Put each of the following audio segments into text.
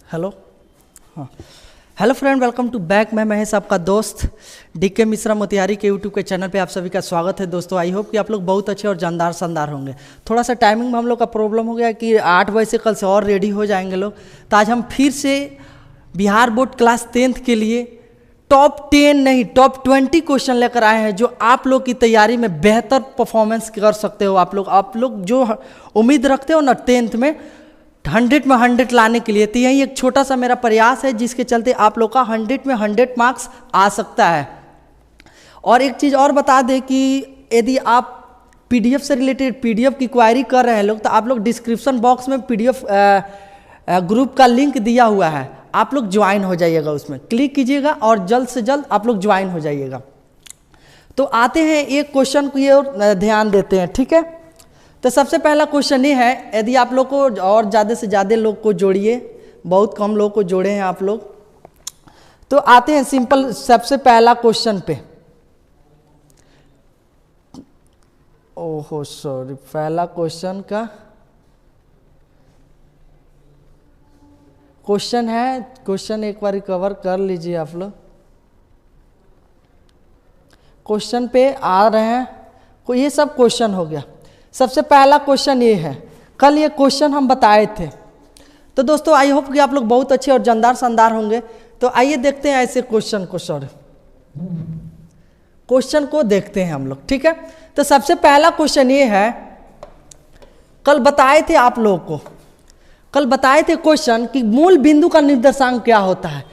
Hello, हाँ, hello friend, welcome to back. मैं महेश, आपका दोस्त डीके मिश्रा मोतिहारी के यूट्यूब के चैनल पे आप सभी का स्वागत है। दोस्तों, आई होप कि आप लोग बहुत अच्छे और जानदार शानदार होंगे। थोड़ा सा टाइमिंग में हम लोग का प्रॉब्लम हो गया कि 8 बजे से कल से और रेडी हो जाएंगे लोग। तो आज हम फिर से बिहार बोर्ड क्लास 10th के लिए टॉप 10 नहीं टॉप 20 क्वेश्चन लेकर आए हैं, जो आप लोग की तैयारी में बेहतर परफॉर्मेंस कर सकते हो। आप लोग जो उम्मीद रखते हो ना 10th में 100 में 100 लाने के लिए, तो यही एक छोटा सा मेरा प्रयास है, जिसके चलते आप लोग का 100 में 100 मार्क्स आ सकता है। और एक चीज़ और बता दें कि यदि आप पीडीएफ से रिलेटेड पीडीएफ की क्वायरी कर रहे हैं लोग, तो आप लोग डिस्क्रिप्शन बॉक्स में पीडीएफ ग्रुप का लिंक दिया हुआ है, आप लोग ज्वाइन हो जाइएगा, उसमें क्लिक कीजिएगा और जल्द से जल्द आप लोग ज्वाइन हो जाइएगा। तो आते हैं एक क्वेश्चन को ये ध्यान देते हैं, ठीक है। तो सबसे पहला क्वेश्चन ये है, यदि आप लोग को और ज़्यादा से ज़्यादा लोग को जोड़िए, बहुत कम लोग को जोड़े हैं आप लोग। तो आते हैं सिंपल सबसे पहला क्वेश्चन पे। ओहो सॉरी, पहला क्वेश्चन का क्वेश्चन है, क्वेश्चन एक बार कवर कर लीजिए आप लोग। क्वेश्चन पे आ रहे हैं, ये सब क्वेश्चन हो गया। सबसे पहला क्वेश्चन ये है, कल ये क्वेश्चन हम बताए थे। तो दोस्तों, आई होप कि आप लोग बहुत अच्छे और जानदार शानदार होंगे। तो आइए देखते हैं ऐसे क्वेश्चन को देखते हैं हम लोग, ठीक है। तो सबसे पहला क्वेश्चन ये है, कल बताए थे आप लोगों को, कल बताए थे क्वेश्चन कि मूल बिंदु का निर्देशांक क्या होता है।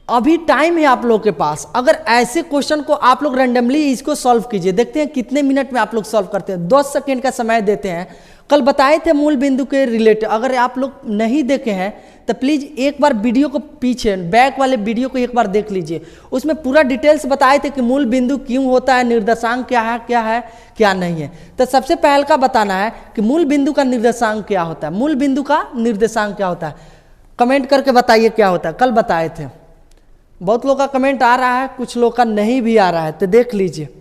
अभी टाइम है आप लोग के पास, अगर ऐसे क्वेश्चन को आप लोग रैंडमली इसको सॉल्व कीजिए, देखते हैं कितने मिनट में आप लोग सॉल्व करते हैं। 10 सेकेंड का समय देते हैं। कल बताए थे मूल बिंदु के रिलेटेड, अगर आप लोग नहीं देखे हैं तो प्लीज़ एक बार वीडियो को पीछे बैक वाले वीडियो को एक बार देख लीजिए, उसमें पूरा डिटेल्स बताए थे कि मूल बिंदु क्यों होता है, निर्देशांक क्या है क्या नहीं है। तो सबसे पहले का बताना है कि मूल बिंदु का निर्देशांक क्या होता है। मूल बिंदु का निर्देशांक क्या होता है, कमेंट करके बताइए क्या होता है। कल बताए थे, बहुत लोग का कमेंट आ रहा है, कुछ लोग का नहीं भी आ रहा है, तो देख लीजिए।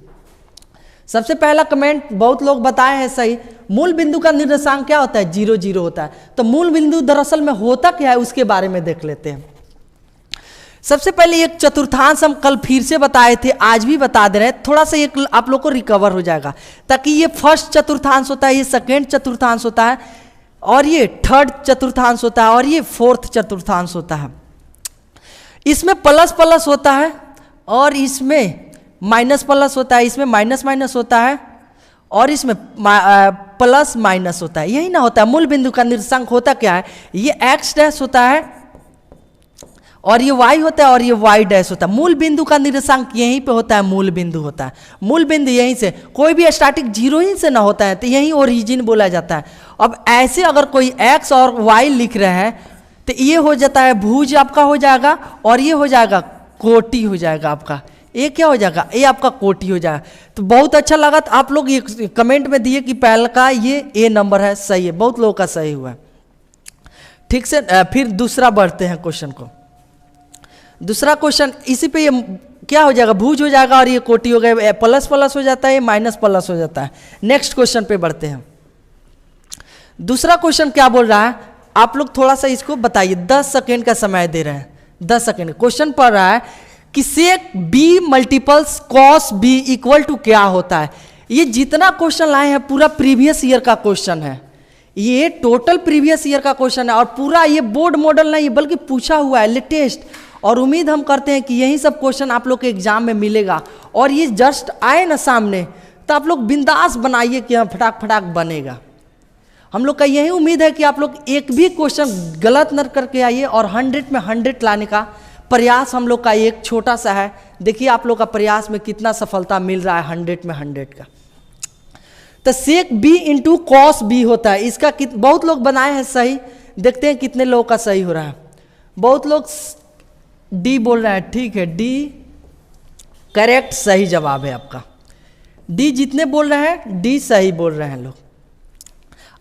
सबसे पहला कमेंट बहुत लोग बताए हैं सही, मूल बिंदु का निर्देशांक क्या होता है, 0 0 होता है। तो मूल बिंदु दरअसल में होता क्या है, उसके बारे में देख लेते हैं। सबसे पहले एक चतुर्थांश हम कल फिर से बताए थे, आज भी बता दे रहे हैं, थोड़ा सा एक आप लोग को रिकवर हो जाएगा, ताकि ये फर्स्ट चतुर्थांश होता है, ये सेकेंड चतुर्थांश होता है, और ये थर्ड चतुर्थांश होता है, और ये फोर्थ चतुर्थांश होता है। इसमें प्लस प्लस होता है और इसमें माइनस प्लस होता है, इसमें माइनस माइनस होता है और इसमें प्लस माइनस होता है। यही ना होता है मूल बिंदु का निर्देशांक। होता क्या है, ये x डैश होता है और ये y होता है और ये y डैश होता है। मूल बिंदु का निर्देशांक यहीं पे होता है, मूल बिंदु होता है। मूल बिंदु यहीं से, कोई भी स्टार्टिंग 0 ही से ना होता है, तो यही ओरिजिन बोला जाता है। अब ऐसे अगर कोई x और y लिख रहे हैं, तो ये हो जाता है भुज आपका हो जाएगा, और ये हो जाएगा कोटि हो जाएगा आपका। ये क्या हो जाएगा, ये आपका कोटि हो जाएगा। तो बहुत अच्छा लगा, तो आप लोग ये कमेंट में दिए कि पहला का ये ए नंबर है, सही है, बहुत लोगों का सही हुआ है, ठीक से। फिर दूसरा बढ़ते हैं क्वेश्चन को। दूसरा क्वेश्चन इसी पे, ये क्या हो जाएगा, भुज हो जाएगा और ये कोटि हो गया, प्लस प्लस हो जाता है, ये माइनस प्लस हो जाता है। नेक्स्ट क्वेश्चन पे बढ़ते हैं। दूसरा क्वेश्चन क्या बोल रहा है, आप लोग थोड़ा सा इसको बताइए, 10 सेकेंड का समय दे रहे हैं। 10 सेकेंड क्वेश्चन पढ़ रहा है कि sec B multiples cos B equal to क्या होता है। ये जितना क्वेश्चन लाए हैं पूरा प्रीवियस ईयर का क्वेश्चन है, ये टोटल प्रीवियस ईयर का क्वेश्चन है, और पूरा ये बोर्ड मॉडल नहीं बल्कि पूछा हुआ है, लेटेस्ट। और उम्मीद हम करते हैं कि यही सब क्वेश्चन आप लोग के एग्जाम में मिलेगा। और ये जस्ट आए ना सामने, तो आप लोग बिंदास बनाइए कि हाँ फटाक फटाक बनेगा। हम लोग का यही उम्मीद है कि आप लोग एक भी क्वेश्चन गलत न करके आइए, और 100 में 100 लाने का प्रयास हम लोग का एक छोटा सा है। देखिए आप लोग का प्रयास में कितना सफलता मिल रहा है 100 में 100 का। तो सेक बी इंटू कॉस बी होता है, इसका बहुत लोग बनाए हैं सही, देखते हैं कितने लोगों का सही हो रहा है। बहुत लोग डी बोल रहे हैं, ठीक है, डी करेक्ट सही जवाब है आपका। डी जितने बोल रहे हैं डी सही बोल रहे हैं लोग।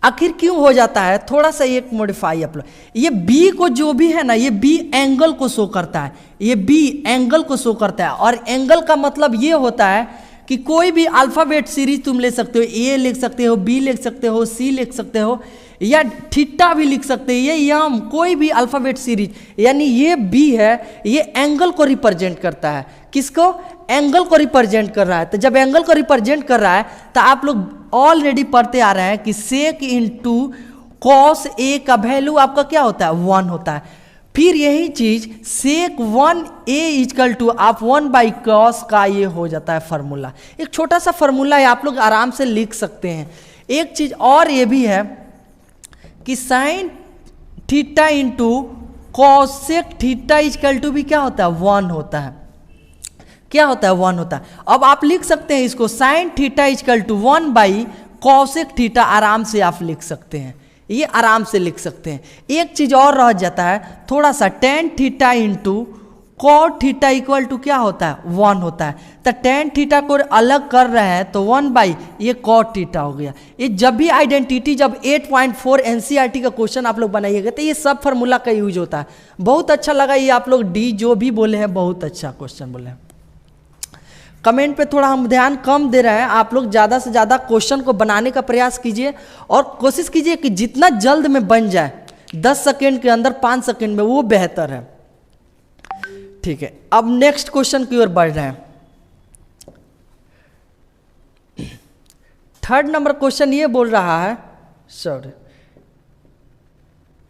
आखिर क्यों हो जाता है, थोड़ा सा एक मॉडिफाई आप लोग, ये बी को जो भी है ना, ये बी एंगल को शो करता है, ये बी एंगल को शो करता है। और एंगल का मतलब ये होता है कि कोई भी अल्फ़ाबेट सीरीज तुम ले सकते हो, ए लिख सकते हो, बी लिख सकते हो, सी लिख सकते हो, या थीटा भी लिख सकते हैं, ये यम, कोई भी अल्फ़ाबेट सीरीज, यानी ये बी है, ये एंगल को रिप्रेजेंट करता है। किसको? एंगल को रिप्रेजेंट कर रहा है। तो जब एंगल को रिप्रेजेंट कर रहा है तो आप लोग ऑलरेडी पढ़ते आ रहे हैं कि सेक इंटू कॉस ए का वैल्यू आपका क्या होता है? 1 होता है। फिर यही चीज सेक 1 ए इजकल टू आप 1/cos का ये हो जाता है फार्मूला। एक छोटा सा फार्मूला है, आप लोग आराम से लिख सकते हैं। एक चीज और ये भी है कि sine theta into cosec theta equal to भी क्या होता है? 1 होता है। क्या होता है? 1 होता है। अब आप लिख सकते हैं इसको साइन थीटा इजकल टू 1/कॉसेक थीटा, आराम से आप लिख सकते हैं, ये आराम से लिख सकते हैं। एक चीज और रह जाता है थोड़ा सा, tan theta into cot theta equal to क्या होता है? 1 होता है। तो टेन थीटा को अलग कर रहे हैं तो 1/ ये कॉट थीटा हो गया। ये जब भी आइडेंटिटी, जब 8.4 एनसीईआरटी का क्वेश्चन आप लोग बनाइएगा तो ये सब फार्मूला का यूज होता है। बहुत अच्छा लगा ये आप लोग डी जो भी बोले हैं, बहुत अच्छा क्वेश्चन बोले हैं। कमेंट पे थोड़ा हम ध्यान कम दे रहे हैं, आप लोग ज़्यादा से ज़्यादा क्वेश्चन को बनाने का प्रयास कीजिए और कोशिश कीजिए कि जितना जल्द में बन जाए, 10 सेकेंड के अंदर, 5 सेकेंड में, वो बेहतर है। ठीक है, अब नेक्स्ट क्वेश्चन की ओर बढ़ रहे हैं। 3rd नंबर क्वेश्चन ये बोल रहा है, सॉरी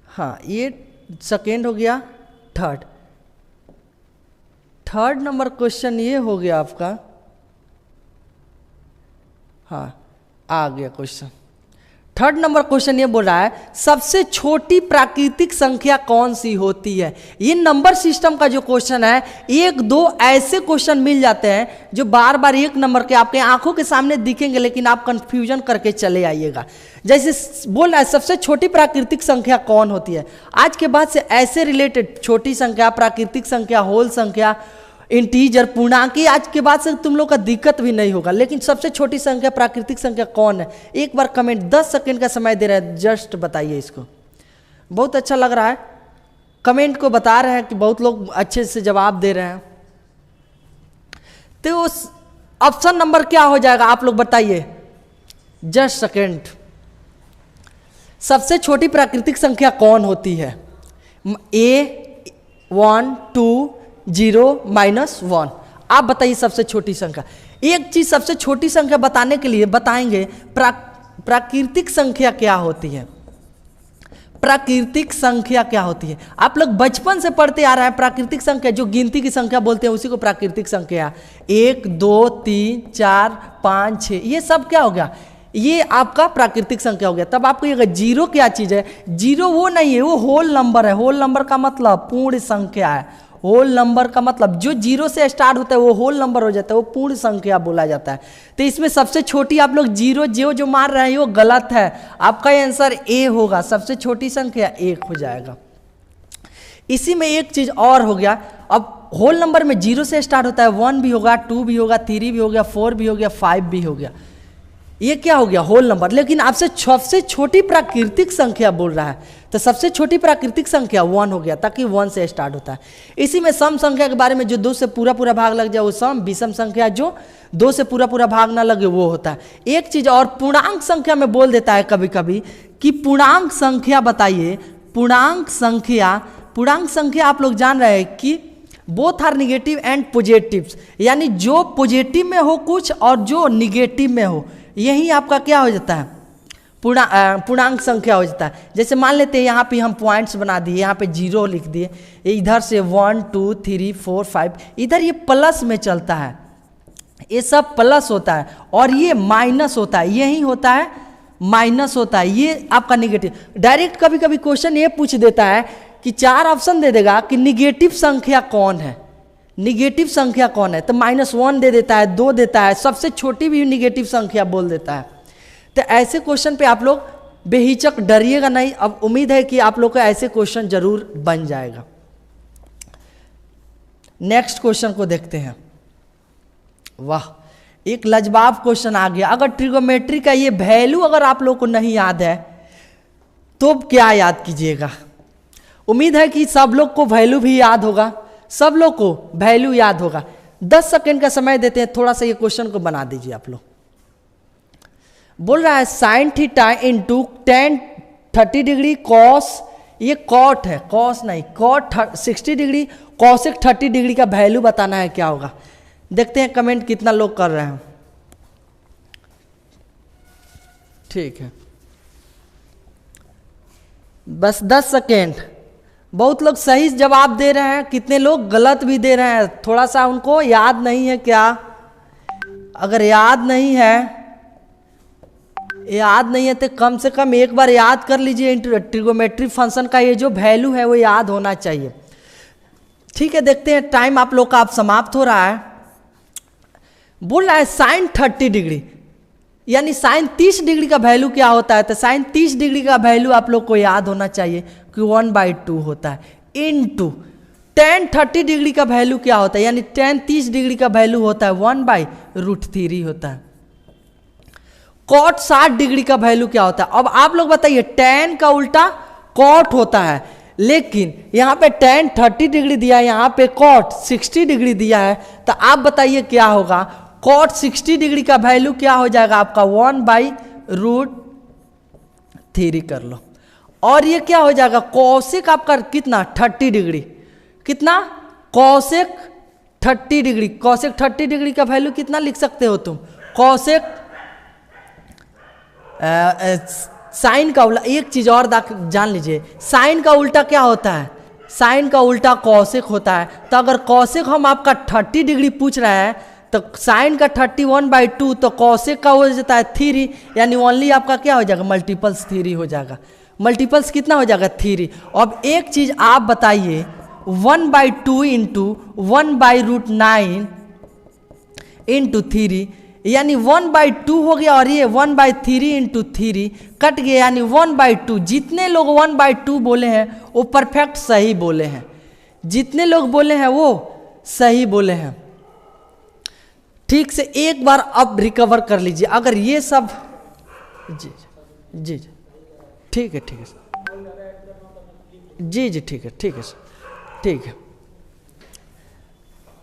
हाँ ये सेकेंड हो गया, थर्ड नंबर क्वेश्चन ये हो गया आपका, हाँ आ गया क्वेश्चन। 3rd नंबर क्वेश्चन ये बोल रहा है सबसे छोटी प्राकृतिक संख्या कौन सी होती है। ये नंबर सिस्टम का जो क्वेश्चन है, 1-2 ऐसे क्वेश्चन मिल जाते हैं जो बार बार 1 नंबर के आपके आंखों के सामने दिखेंगे, लेकिन आप कंफ्यूजन करके चले आइएगा। जैसे बोल रहा है सबसे छोटी प्राकृतिक संख्या कौन होती है। आज के बाद से ऐसे रिलेटेड छोटी संख्या, प्राकृतिक संख्या, होल संख्या, इंटीजर, पूर्णांक, आज के बाद से तुम लोग का दिक्कत भी नहीं होगा। लेकिन सबसे छोटी संख्या, प्राकृतिक संख्या कौन है? एक बार कमेंट, 10 सेकेंड का समय दे रहे हैं, जस्ट बताइए इसको। बहुत अच्छा लग रहा है, कमेंट को बता रहे हैं कि बहुत लोग अच्छे से जवाब दे रहे हैं। तो उस ऑप्शन नंबर क्या हो जाएगा आप लोग बताइए, जस्ट सेकेंड। सबसे छोटी प्राकृतिक संख्या कौन होती है? A1 2 0 -1। आप बताइए सबसे छोटी संख्या। एक चीज सबसे छोटी संख्या बताने के लिए बताएंगे प्राकृतिक संख्या क्या होती है। प्राकृतिक संख्या क्या होती है? आप लोग बचपन से पढ़ते आ रहे हैं प्राकृतिक संख्या, जो गिनती की संख्या बोलते हैं उसी को प्राकृतिक संख्या। 1 2 3 4 5 6 ये सब क्या हो गया? ये आपका प्राकृतिक संख्या हो गया। तब आपको ये जीरो क्या चीज है? जीरो वो नहीं है, वो होल नंबर है। होल नंबर का मतलब पूर्ण संख्या है। होल नंबर का मतलब जो 0 से स्टार्ट होता है वो होल नंबर हो जाता है, वो पूर्ण संख्या बोला जाता है। तो इसमें सबसे छोटी आप लोग 0 जो मार रहे हैं वो गलत है। आपका आंसर ए होगा, सबसे छोटी संख्या 1 हो जाएगा। इसी में एक चीज और हो गया, अब होल नंबर में 0 से स्टार्ट होता है, 1 भी होगा, 2 भी होगा, 3 भी हो गया, 4 भी हो गया, 5 भी हो गया। ये क्या हो गया? Whole number. लेकिन आपसे सबसे छोटी प्राकृतिक संख्या बोल रहा है, तो सबसे छोटी प्राकृतिक संख्या 1 हो गया, ताकि 1 से स्टार्ट होता है। इसी में सम संख्या के बारे में, जो 2 से पूरा भाग लग जाए वो सम, विषम संख्या जो 2 से पूरा भाग ना लगे वो होता है। एक चीज और, पूर्णांक संख्या में बोल देता है कभी कभी कि पूर्णांक संख्या बताइए। पूर्णांक संख्या आप लोग जान रहे हैं कि both are negative and positives, यानी जो पॉजिटिव में हो कुछ और जो निगेटिव में हो, यही आपका क्या हो जाता है? पूर्णांक संख्या हो जाता है। जैसे मान लेते हैं यहाँ पे हम पॉइंट्स बना दिए, यहाँ पे 0 लिख दिए, इधर से 1 2 3 4 5, इधर ये प्लस में चलता है, ये सब प्लस होता है, और ये माइनस होता है, यही होता है माइनस होता है, ये आपका निगेटिव। डायरेक्ट कभी कभी क्वेश्चन ये पूछ देता है कि 4 ऑप्शन दे देगा कि निगेटिव संख्या कौन है, निगेटिव संख्या कौन है, तो -1 दे देता है, 2 देता है, सबसे छोटी भी निगेटिव संख्या बोल देता है। तो ऐसे क्वेश्चन पे आप लोग बेहिचक डरिएगा नहीं। अब उम्मीद है कि आप लोग का ऐसे क्वेश्चन जरूर बन जाएगा। नेक्स्ट क्वेश्चन को देखते हैं। वाह, एक लाजवाब क्वेश्चन आ गया। अगर ट्रिगोमेट्री का ये वैल्यू अगर आप लोग को नहीं याद है तो क्या याद कीजिएगा। उम्मीद है कि सब लोग को वैल्यू भी याद होगा, सब लोग को वैल्यू याद होगा। 10 सेकेंड का समय देते हैं, थोड़ा सा ये क्वेश्चन को बना दीजिए आप लोग। बोल रहा है sine theta into ten 30 degree cos, ये कॉट है, कॉस नहीं, कॉट 60 डिग्री कॉसेक 30 डिग्री का वैल्यू बताना है, क्या होगा। देखते हैं कमेंट कितना लोग कर रहे हैं। ठीक है, बस 10 सेकेंड। बहुत लोग सही जवाब दे रहे हैं, कितने लोग गलत भी दे रहे हैं, थोड़ा सा उनको याद नहीं है क्या। अगर याद नहीं है तो कम से कम एक बार याद कर लीजिए। ट्रिगोमेट्री फंक्शन का ये जो वैल्यू है वो याद होना चाहिए। ठीक है, देखते हैं, टाइम आप लोग का अब समाप्त हो रहा है। बोल रहा है साइन 30 डिग्री यानी साइन 30 डिग्री का वैल्यू क्या होता है, तो साइन 30 डिग्री का वैल्यू आप लोग को याद होना चाहिए कि 1/2 होता है, इनटू टेन 30 डिग्री का वैल्यू क्या होता है, यानी टेन 30 डिग्री का वैल्यू होता है 1/√3 होता है। कॉट 60 डिग्री का वैल्यू क्या होता है। अब आप लोग बताइए, टेन का उल्टा कॉट होता है, लेकिन यहाँ पे टेन 30 डिग्री दिया है, यहाँ पे कॉट 60 डिग्री दिया है, तो आप बताइए क्या होगा। कॉट 60 डिग्री का वैल्यू क्या हो जाएगा आपका 1/√3 कर लो। और ये क्या हो जाएगा, कॉसेक आपका कितना 30 डिग्री, कितना कॉसेक 30 डिग्री, कॉसेक 30 डिग्री का वैल्यू कितना लिख सकते हो तुम, कॉसेक साइन का उल्टा, एक चीज और जान लीजिए, साइन का उल्टा क्या होता है, साइन का उल्टा कॉसेक होता है। तो अगर कॉसेक हम आपका 30 डिग्री पूछ रहे हैं तो साइन का 31/2, तो कॉसेक का हो जाता है 3, यानी ओनली आपका क्या हो जाएगा, मल्टीपल्स 3 हो जाएगा। मल्टीपल्स कितना हो जाएगा 3। अब एक चीज आप बताइए, 1/2 इंटू 1/√9 इंटू 3, यानी 1/2 हो गया, और ये 1/3 इंटू 3 कट गया, यानी 1/2। जितने लोग 1/2 बोले हैं वो परफेक्ट सही बोले हैं, जितने लोग बोले हैं वो सही बोले हैं। ठीक से एक बार अब रिकवर कर लीजिए। अगर ये सब जी जी जी ठीक है जी जी ठीक है ठीक है।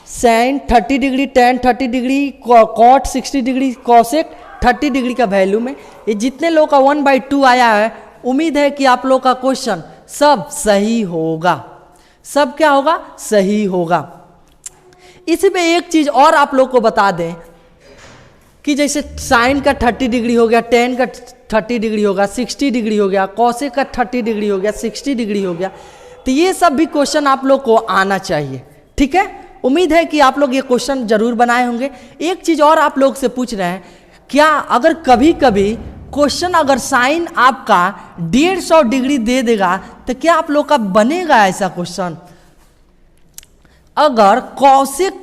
Sine 30 degree, tan 30 degree, cot 60 degree, cosec 30 degree का वैल्यू में ये जितने लोग का 1/2 आया है, उम्मीद है कि आप लोग का क्वेश्चन सब सही होगा, सब क्या होगा, सही होगा। इसमें एक चीज और आप लोग को बता दें कि जैसे साइन का 30 डिग्री हो गया, टेन का 30 डिग्री हो गया, 60 डिग्री हो गया, कॉसेक का 30 डिग्री हो गया, 60 डिग्री हो गया, तो ये सब भी क्वेश्चन आप लोग को आना चाहिए। ठीक है, उम्मीद है कि आप लोग ये क्वेश्चन जरूर बनाए होंगे। एक चीज और आप लोग से पूछ रहे हैं, क्या अगर कभी कभी क्वेश्चन अगर साइन आपका 150 डिग्री दे देगा तो क्या आप लोग का बनेगा ऐसा क्वेश्चन। अगर कॉसेक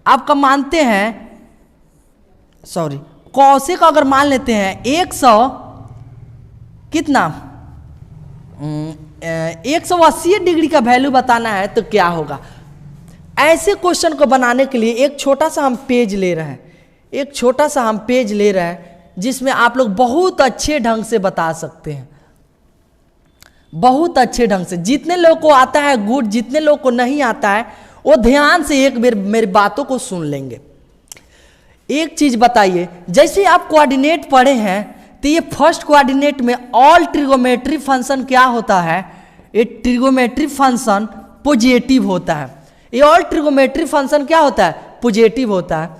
आपका मानते हैं, सॉरी कॉसेक अगर मान लेते हैं 100 कितना 180 डिग्री का वैल्यू बताना है तो क्या होगा। ऐसे क्वेश्चन को बनाने के लिए एक छोटा सा हम पेज ले रहे हैं, एक छोटा सा हम पेज ले रहे हैं जिसमें आप लोग बहुत अच्छे ढंग से बता सकते हैं, बहुत अच्छे ढंग से। जितने लोग को आता है गुड, जितने लोग को नहीं आता है वो ध्यान से एक बार मेरी बातों को सुन लेंगे। एक चीज बताइए, जैसे आप कोऑर्डिनेट पढ़े हैं तो ये फर्स्ट कोऑर्डिनेट में ऑल ट्रिगोमेट्री फंक्शन क्या होता है, ये ट्रिगोमेट्री फंक्शन पॉजिटिव होता है। ये ऑल ट्रिगोमेट्री फंक्शन क्या होता है, पॉजिटिव होता है,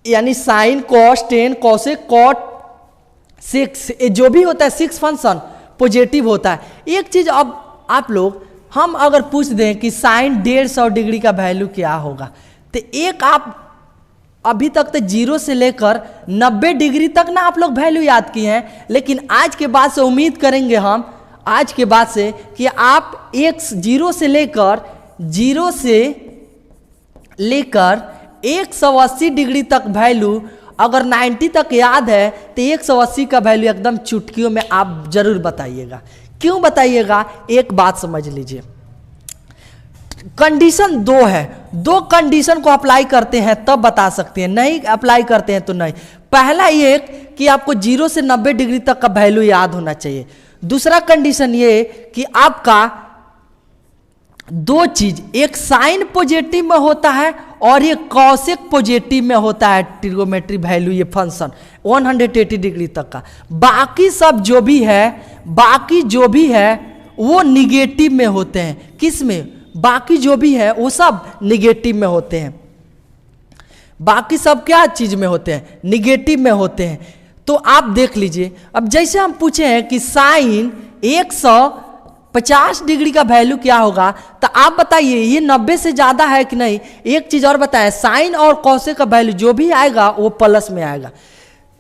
यानी sine cos tan cosec cot 6 जो भी होता है 6 फंक्शन पॉजिटिव होता है। एक चीज अब आप लोग, हम अगर पूछ दें कि साइन 150 डिग्री का वैल्यू क्या होगा, तो एक आप अभी तक तो 0 से लेकर 90 डिग्री तक ना आप लोग वैल्यू याद किए हैं, लेकिन आज के बाद से उम्मीद करेंगे हम, आज के बाद से कि आप 0 से लेकर 180 डिग्री तक वैल्यू, अगर 90 तक याद है तो 180 का वैल्यू एकदम चुटकियों में आप जरूर बताइएगा। क्यों बताइएगा, एक बात समझ लीजिए। कंडीशन 2 है, 2 कंडीशन को अप्लाई करते हैं तब बता सकते हैं, नहीं अप्लाई करते हैं तो नहीं। पहला ये कि आपको 0 से 90 डिग्री तक का वैल्यू याद होना चाहिए। दूसरा कंडीशन ये कि आपका 2 चीज, एक साइन पॉजिटिव में होता है और ये कॉसेक पॉजिटिव में होता है ट्रिगोमेट्री वैल्यू, ये फंक्शन 180 डिग्री तक का। बाकी सब जो भी है वो निगेटिव में होते हैं। किस में? बाकी जो भी है वो सब निगेटिव में होते हैं। बाकी सब क्या चीज में होते हैं? निगेटिव में होते हैं। तो आप देख लीजिए, अब जैसे हम पूछे हैं कि साइन 150 डिग्री का वैल्यू क्या होगा, तो आप बताइए ये 90 से ज्यादा है कि नहीं। एक चीज और बताएं, साइन और कॉसेक का वैल्यू जो भी आएगा वो प्लस में आएगा।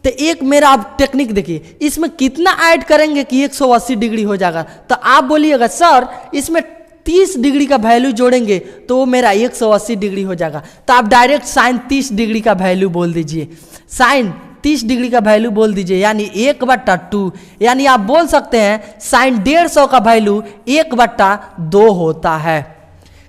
तो एक मेरा आप टेक्निक देखिए, इसमें कितना ऐड करेंगे कि 180 डिग्री हो जाएगा। तो आप बोलिएगा सर इसमें 30 डिग्री का वैल्यू जोड़ेंगे तो वो मेरा 180 डिग्री हो जाएगा। तो आप डायरेक्ट साइन 30 डिग्री का वैल्यू बोल दीजिए, साइन 30 डिग्री का वैल्यू बोल दीजिए, यानी 1/2। यानी आप बोल सकते हैं साइन 150 का वैल्यू 1/2 होता है।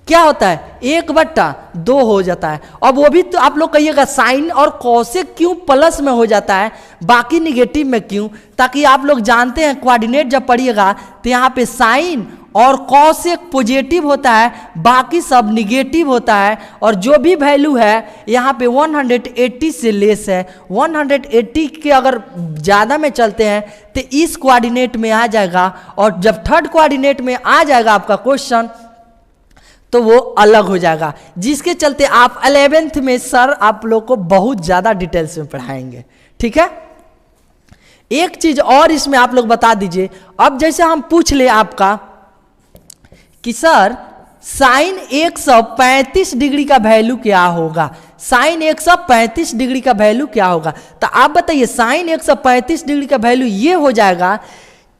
क्या होता है? 1/2 हो जाता है। अब वो भी तो आप लोग कहिएगा साइन और कॉसेक क्यों प्लस में हो जाता है, बाकी निगेटिव में क्यों? ताकि आप लोग जानते हैं कोऑर्डिनेट जब पढ़िएगा तो यहाँ पे साइन और कॉसेक पॉजिटिव होता है, बाकी सब निगेटिव होता है। और जो भी वैल्यू है यहाँ पे 180 से लेस है, 180 के अगर ज़्यादा में चलते हैं तो इस कोऑर्डिनेट में आ जाएगा। और जब थर्ड कोऑर्डिनेट में आ जाएगा आपका क्वेश्चन तो वो अलग हो जाएगा, जिसके चलते आप 11th में सर आप लोग को बहुत ज़्यादा डिटेल्स में पढ़ाएंगे। ठीक है, एक चीज़ और इसमें आप लोग बता दीजिए। अब जैसे हम पूछ ले आपका कि सर साइन 135 डिग्री का वैल्यू क्या होगा, साइन 135 डिग्री का वैल्यू क्या होगा, तो आप बताइए साइन 135 डिग्री का वैल्यू ये हो जाएगा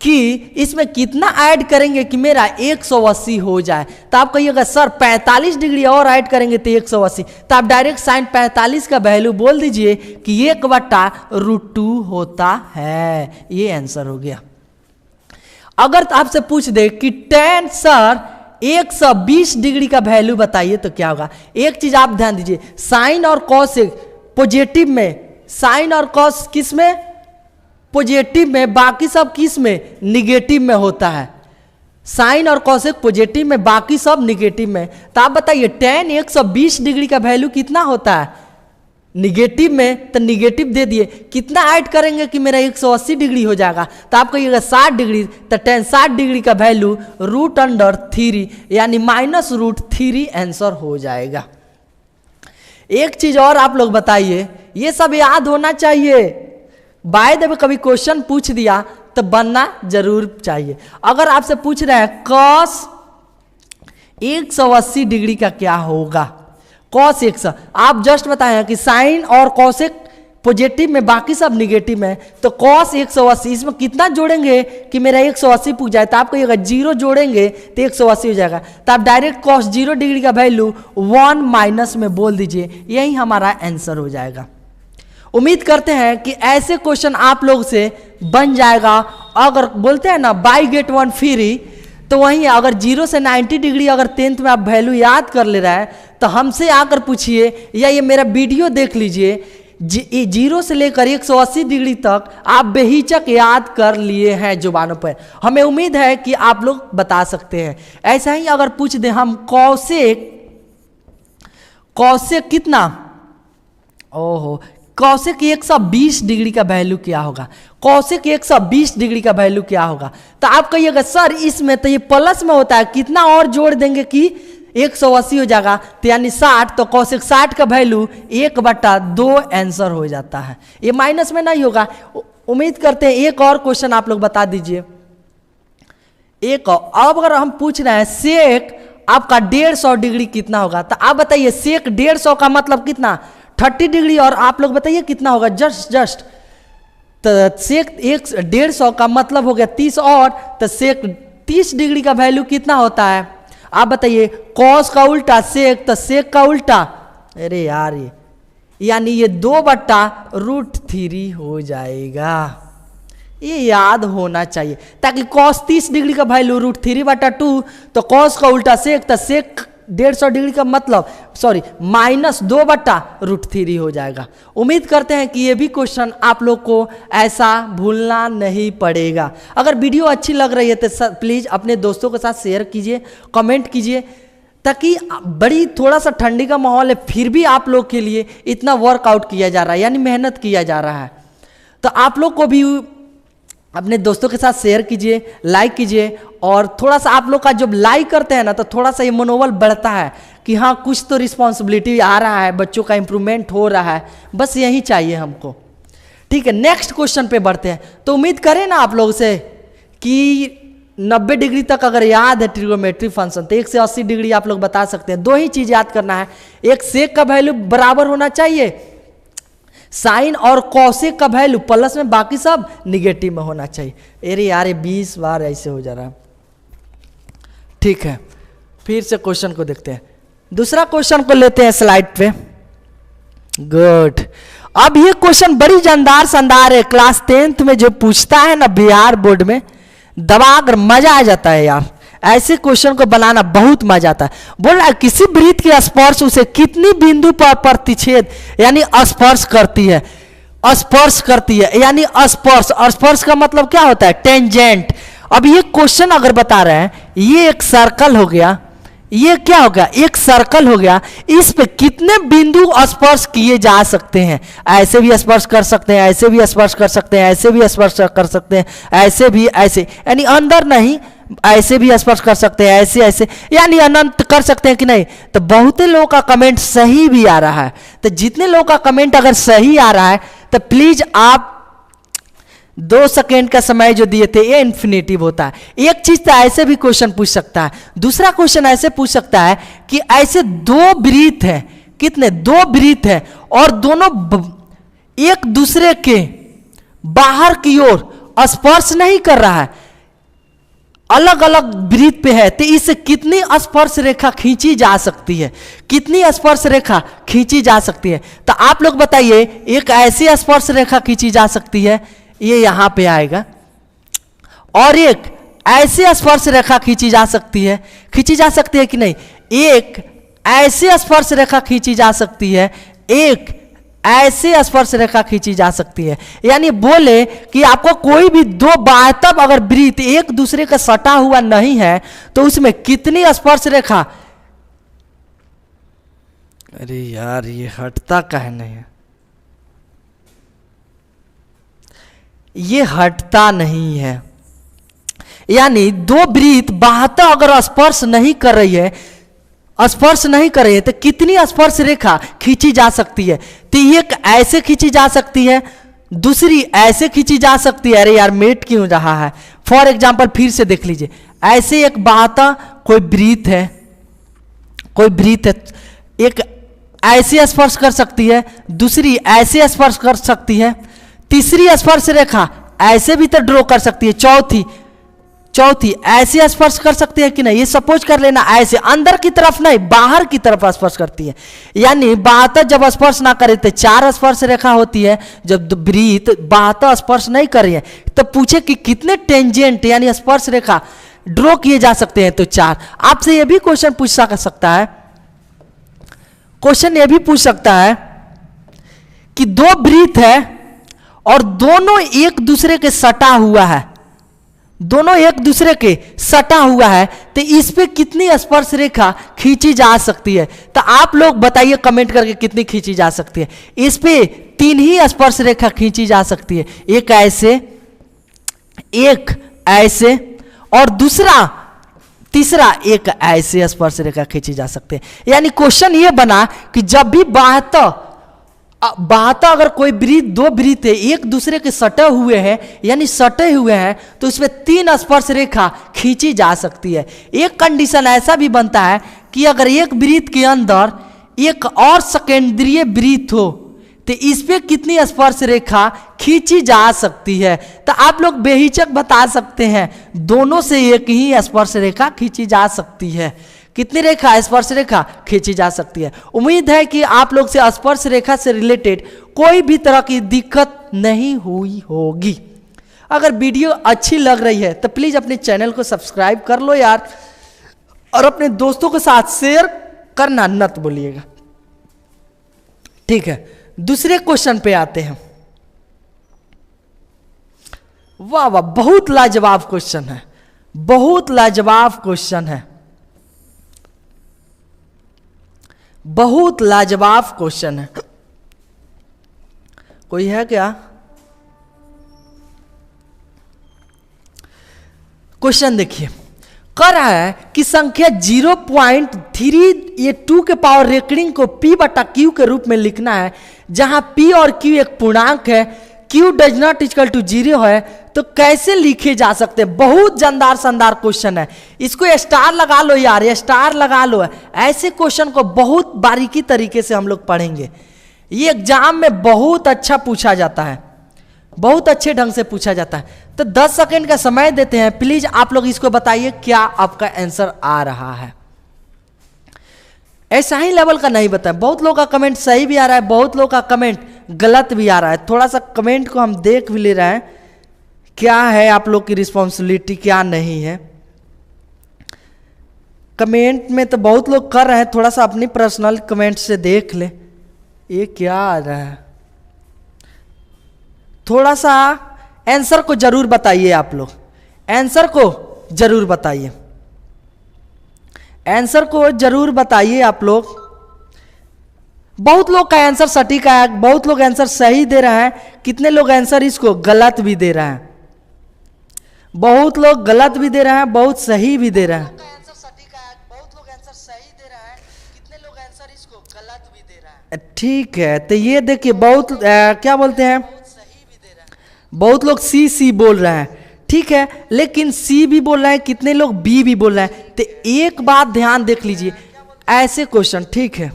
कि इसमें कितना ऐड करेंगे कि मेरा 180 हो जाए। तो आप कहिएगा सर 45 डिग्री और ऐड करेंगे तो 180। तो आप डायरेक्ट साइन 45 का वैल्यू बोल दीजिए कि 1/√2 होता है। ये आंसर हो गया। अगर तो आपसे पूछ दे कि tan सर 120 डिग्री का वैल्यू बताइए तो क्या होगा। एक चीज आप ध्यान दीजिए, साइन और कॉस पॉजिटिव में, साइन और कॉस किस में? पॉजिटिव में, बाकी सब किस में? निगेटिव में होता है। साइन और कॉसेक पॉजिटिव में, बाकी सब निगेटिव में। तो आप बताइए tan 120 डिग्री का वैल्यू कितना होता है? निगेटिव में, तो निगेटिव दे दिए, कितना ऐड करेंगे कि मेरा 180 डिग्री हो जाएगा। तो आप कहिएगा 60 डिग्री, तो tan 60 डिग्री का वैल्यू √3 यानी -√3 आंसर हो जाएगा। एक चीज और आप लोग बताइए, ये सब याद होना चाहिए। बाय द वे कभी क्वेश्चन पूछ दिया तो बनना जरूर चाहिए। अगर आपसे पूछ रहे हैं cos 180 डिग्री का क्या होगा, cos 100, आप जस्ट बताएं कि साइन और कॉसेक पॉजिटिव में, बाकी सब निगेटिव में, तो cos 180 इसमें कितना जोड़ेंगे कि मेरा 180 पूछ जाए। तो आप कहिएगा 0 जोड़ेंगे तो 180 हो जाएगा। तो आप डायरेक्ट cos 0 डिग्री का वैल्यू 1 माइनस में बोल दीजिए, यही हमारा आंसर हो जाएगा। उम्मीद करते हैं कि ऐसे क्वेश्चन आप लोग से बन जाएगा। अगर बोलते हैं ना बाई गेट 1 फ्री, तो वहीं अगर 0 से 90 डिग्री अगर 10th में आप वैल्यू याद कर ले रहा है तो हमसे आकर पूछिए, या ये मेरा वीडियो देख लीजिए। 0 से लेकर 180 डिग्री तक आप बेहिचक याद कर लिए हैं जुबानों पर। हमें उम्मीद है कि आप लोग बता सकते हैं। ऐसा ही अगर पूछ दें हम कॉसेक कितना, ओहो, कॉसेक 120 डिग्री का वैल्यू क्या होगा, कॉसेक 120 डिग्री का वैल्यू क्या होगा। तो आप कहिएगा सर इसमें तो ये प्लस में होता है, कितना और जोड़ देंगे कि 180 हो जाएगा, तो यानी 60। तो कॉसेक 60 का वैल्यू 1/2 आंसर हो जाता है, ये माइनस में नहीं होगा। उम्मीद करते हैं एक और क्वेश्चन आप लोग बता दीजिए। एक और, अब अगर हम पूछ रहे हैं सेक आपका 150 डिग्री कितना होगा, तो आप बताइए सेक 150 का मतलब कितना, 30 डिग्री, और आप लोग बताइए कितना होगा, जस्ट तो सेक 150 का मतलब हो गया 30, और तो सेक 30 डिग्री का वैल्यू कितना होता है। आप बताइए कॉस का उल्टा सेक, तो सेक का उल्टा, अरे यार ये यानी ये 2/√3 हो जाएगा। ये याद होना चाहिए ताकि कॉस 30 डिग्री का वैल्यू √3/2, तो कॉस का उल्टा सेक, तो सेक 150 डिग्री का मतलब -2/√3 हो जाएगा। उम्मीद करते हैं कि ये भी क्वेश्चन आप लोग को ऐसा भूलना नहीं पड़ेगा। अगर वीडियो अच्छी लग रही है तो प्लीज़ अपने दोस्तों के साथ शेयर कीजिए, कमेंट कीजिए, ताकि बड़ी थोड़ा सा ठंडी का माहौल है फिर भी आप लोग के लिए इतना वर्कआउट किया जा रहा है, यानी मेहनत किया जा रहा है। तो आप लोग को भी अपने दोस्तों के साथ शेयर कीजिए, लाइक कीजिए, और थोड़ा सा आप लोग का जब लाइक करते हैं ना तो थोड़ा सा ये मनोबल बढ़ता है कि हाँ कुछ तो रिस्पॉन्सिबिलिटी आ रहा है, बच्चों का इंप्रूवमेंट हो रहा है, बस यही चाहिए हमको। ठीक है, नेक्स्ट क्वेश्चन पे बढ़ते हैं। तो उम्मीद करें ना आप लोग से कि 90 डिग्री तक अगर याद है ट्रिग्नोमेट्री फंक्शन तो 1 से 80 डिग्री आप लोग बता सकते हैं। 2 ही चीज याद करना है, एक सेक का वैल्यू बराबर होना चाहिए, साइन और कॉसेक का वैल्यू प्लस में, बाकी सब निगेटिव में होना चाहिए। अरे यार ये 20 बार ऐसे हो जा रहा है। ठीक है, फिर से क्वेश्चन को देखते हैं। दूसरा क्वेश्चन को लेते हैं स्लाइड पे। गुड। अब ये क्वेश्चन बड़ी जानदार शानदार है, क्लास 10th में जो पूछता है ना बिहार बोर्ड में, दबाकर मजा आ जाता है यार। ऐसे क्वेश्चन को बनाना बहुत मजा आता है। बोल रहा है किसी वृत्त के स्पर्श उसे कितनी बिंदु पर प्रतिच्छेद यानी स्पर्श करती है, स्पर्श करती है यानी स्पर्श। स्पर्श का मतलब क्या होता है? टेंजेंट। अब ये क्वेश्चन अगर बता रहे हैं ये एक सर्कल हो गया, ये क्या हो गया? एक सर्कल हो गया, इस पे कितने बिंदु स्पर्श किए जा सकते हैं? ऐसे भी स्पर्श कर सकते हैं, ऐसे भी स्पर्श कर सकते हैं, ऐसे भी स्पर्श कर सकते हैं, ऐसे भी, ऐसे यानी अंदर नहीं, ऐसे भी स्पर्श कर सकते हैं, ऐसे ऐसे यानी अनंत कर सकते हैं कि नहीं? तो बहुत लोगों का कमेंट सही भी आ रहा है। तो जितने लोगों का कमेंट अगर सही आ रहा है तो प्लीज आप 2 सेकेंड का समय जो दिए थे ये इन्फिनेटिव होता है। एक चीज तो ऐसे भी क्वेश्चन पूछ सकता है, दूसरा क्वेश्चन ऐसे पूछ सकता है कि ऐसे 2 वृत्त हैं, कितने? 2 वृत्त हैं और दोनों एक दूसरे के बाहर की ओर स्पर्श नहीं कर रहा है, अलग अलग वृत्त पे है, तो इससे कितनी स्पर्श रेखा खींची जा सकती है? कितनी स्पर्श रेखा खींची जा सकती है? तो आप लोग बताइए, एक ऐसी स्पर्श रेखा खींची जा सकती है, ये यहां पे आएगा, और एक ऐसे स्पर्श रेखा खींची जा सकती है, खींची जा सकती है कि नहीं? एक ऐसे स्पर्श रेखा खींची जा सकती है, एक ऐसे स्पर्श रेखा खींची जा सकती है। यानी बोले कि आपको कोई भी 2 बाह्यतम अगर वृत्त एक दूसरे का सटा हुआ नहीं है तो उसमें कितनी स्पर्श रेखा? अरे यार ये हटता काहे नहीं है? ये हटता नहीं है। यानी 2 वृत्त बाह्यतम अगर स्पर्श नहीं कर रही है, स्पर्श नहीं कर रही है, तो कितनी स्पर्श रेखा खींची जा सकती है? तो एक ऐसे खींची जा सकती है, दूसरी ऐसे खींची जा सकती है। अरे यार मेट क्यों रहा है? फॉर एग्जांपल फिर से देख लीजिए, ऐसे एक बाह्यतम कोई वृत्त है, कोई वृत्त है, एक ऐसे स्पर्श कर सकती है, दूसरी ऐसे स्पर्श कर सकती है, तीसरी स्पर्श रेखा ऐसे भी तो ड्रॉ कर सकती है, चौथी ऐसे स्पर्श कर सकती है कि नहीं? ये सपोज कर लेना ऐसे अंदर की तरफ नहीं बाहर की तरफ स्पर्श करती है। यानी बाह्यतम जब स्पर्श ना करे तो 4 स्पर्श रेखा होती है, जब वृत्त बाह्यतम स्पर्श नहीं कर रही है तो पूछे कि कितने टेंजेंट यानी स्पर्श रेखा ड्रॉ किए जा सकते हैं, तो 4। आपसे यह भी क्वेश्चन पूछ सकता है, क्वेश्चन यह भी पूछ सकता है कि 2 वृत्त है और दोनों एक दूसरे के सटा हुआ है, दोनों एक दूसरे के सटा हुआ है, तो इस पे कितनी स्पर्श रेखा खींची जा सकती है? तो आप लोग बताइए कमेंट करके कितनी खींची जा सकती है। इस पे 3 ही स्पर्श रेखा खींची जा सकती है, एक ऐसे, एक ऐसे और तीसरा एक ऐसे स्पर्श रेखा खींची जा सकती है। यानी क्वेश्चन ये बना कि जब भी बाह्यतम अगर कोई वृत्त 2 वृत्त है एक दूसरे के सटे हुए हैं यानी सटे हुए हैं तो उसमें 3 स्पर्श रेखा खींची जा सकती है। एक कंडीशन ऐसा भी बनता है कि अगर एक वृत्त के अंदर एक और सेकेंडरी वृत्त हो तो इस पे कितनी स्पर्श रेखा खींची जा सकती है? तो आप लोग बेहिचक बता सकते हैं दोनों से एक ही स्पर्श रेखा खींची जा सकती है। कितनी रेखा स्पर्श रेखा खींची जा सकती है? उम्मीद है कि आप लोग से स्पर्श रेखा से रिलेटेड कोई भी तरह की दिक्कत नहीं हुई होगी। अगर वीडियो अच्छी लग रही है तो प्लीज अपने चैनल को सब्सक्राइब कर लो यार, और अपने दोस्तों के साथ शेयर करना मत भूलिएगा। ठीक है, दूसरे क्वेश्चन पे आते हैं। वाह वाह, बहुत लाजवाब क्वेश्चन है, बहुत लाजवाब क्वेश्चन है। बहुत लाजवाब क्वेश्चन है। कोई है क्या? क्वेश्चन देखिए, कह रहा है कि संख्या 0.3 के पावर रेकरिंग को P बटा Q के रूप में लिखना है, जहां P और Q एक पूर्णांक है, Q does not equal to 0 है, तो कैसे लिखे जा सकते हैं? बहुत जानदार शानदार क्वेश्चन है, इसको स्टार लगा लो यार, ये स्टार लगा लो। ऐसे क्वेश्चन को बहुत बारीकी तरीके से हम लोग पढ़ेंगे, ये एग्जाम में बहुत अच्छा पूछा जाता है, बहुत अच्छे ढंग से पूछा जाता है। तो 10 सेकंड का समय देते हैं, प्लीज आप लोग इसको बताइए क्या आपका आंसर आ रहा है। ऐसा ही लेवल का नहीं बताया, बहुत लोगों का कमेंट सही भी आ रहा है, बहुत लोगों का कमेंट गलत भी आ रहा है। थोड़ा सा कमेंट को हम देख भी ले रहे हैं, क्या है आप लोग की रिस्पॉन्सिबिलिटी, क्या नहीं है। कमेंट में तो बहुत लोग कर रहे हैं, थोड़ा सा अपनी पर्सनल कमेंट से देख ले ये क्या आ रहा है। थोड़ा सा आंसर को जरूर बताइए, आप लोग आंसर को जरूर बताइए, आंसर को जरूर बताइए आप लोग। बहुत लोग का आंसर सटीक है, बहुत लोग आंसर सही दे रहे हैं, कितने लोग आंसर इसको गलत भी दे रहे हैं, बहुत लोग गलत भी दे रहे हैं, बहुत सही भी दे रहे हैं। आंसर सटीक है, बहुत लोग आंसर सही दे रहे हैं, कितने लोग आंसर इसको गलत भी दे रहे हैं। ठीक है, तो ये देखिए बहुत क्या बोलते हैं, बहुत लोग सी बोल रहे हैं, ठीक है, लेकिन सी भी बोल रहे हैं, कितने लोग बी भी बोल रहे हैं। तो एक बात ध्यान देख लीजिए, ऐसे क्वेश्चन, ठीक है,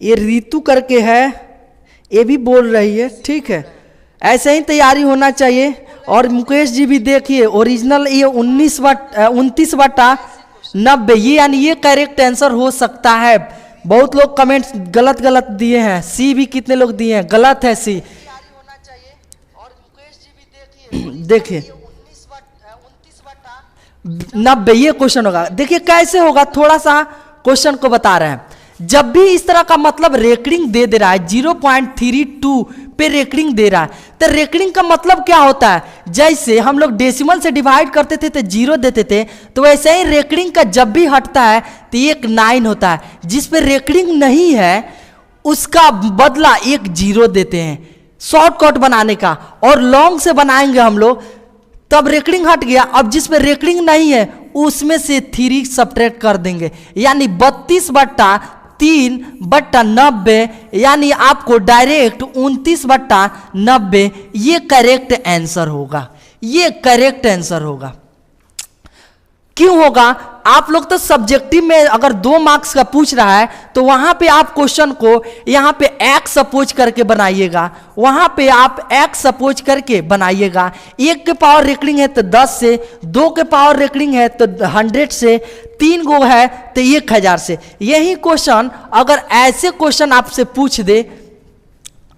ये रीतू करके है, ये भी बोल रही है, ठीक है, ऐसे ही तैयारी होना चाहिए। और मुकेश जी भी देखिए, ओरिजिनल ये 29/90, ये यानी ये करेक्ट आंसर हो सकता है। बहुत लोग कमेंट्स गलत गलत दिए हैं, सी भी कितने लोग दिए हैं, गलत है सी। देखिए 29/90 ये क्वेश्चन होगा। देखिए कैसे होगा, थोड़ा सा क्वेश्चन को बता रहे हैं। जब भी इस तरह का मतलब रेकरिंग दे रहा है, 0.32 पे रेकरिंग दे रहा है, तो रेकरिंग का मतलब क्या होता है? जैसे हम लोग डेसिमल से डिवाइड करते थे तो 0 देते थे, तो वैसे ही रेकरिंग का जब भी हटता है तो एक 9 होता है। जिस पे रेकरिंग नहीं है उसका बदला एक 0 देते हैं, शॉर्टकट बनाने का। और लॉन्ग से बनाएंगे हम लोग, तब रेकरिंग हट गया। अब जिस पे रेकरिंग नहीं है उसमें से 3 सब्ट्रैक्ट कर देंगे, यानी 32/3/90, यानी आपको डायरेक्ट 29/90 ये करेक्ट आंसर होगा, ये करेक्ट आंसर होगा। क्यों होगा? आप लोग तो सब्जेक्टिव में अगर 2 मार्क्स का पूछ रहा है तो वहां पे आप क्वेश्चन को यहां पे x सपोज करके बनाइएगा, वहां पे आप x सपोज करके बनाइएगा। 1 के पावर रेकरिंग है तो 10 से, 2 के पावर रेकरिंग है तो 100 से, 3 गो है तो 1000 से। यही क्वेश्चन अगर ऐसे क्वेश्चन आपसे पूछ दे,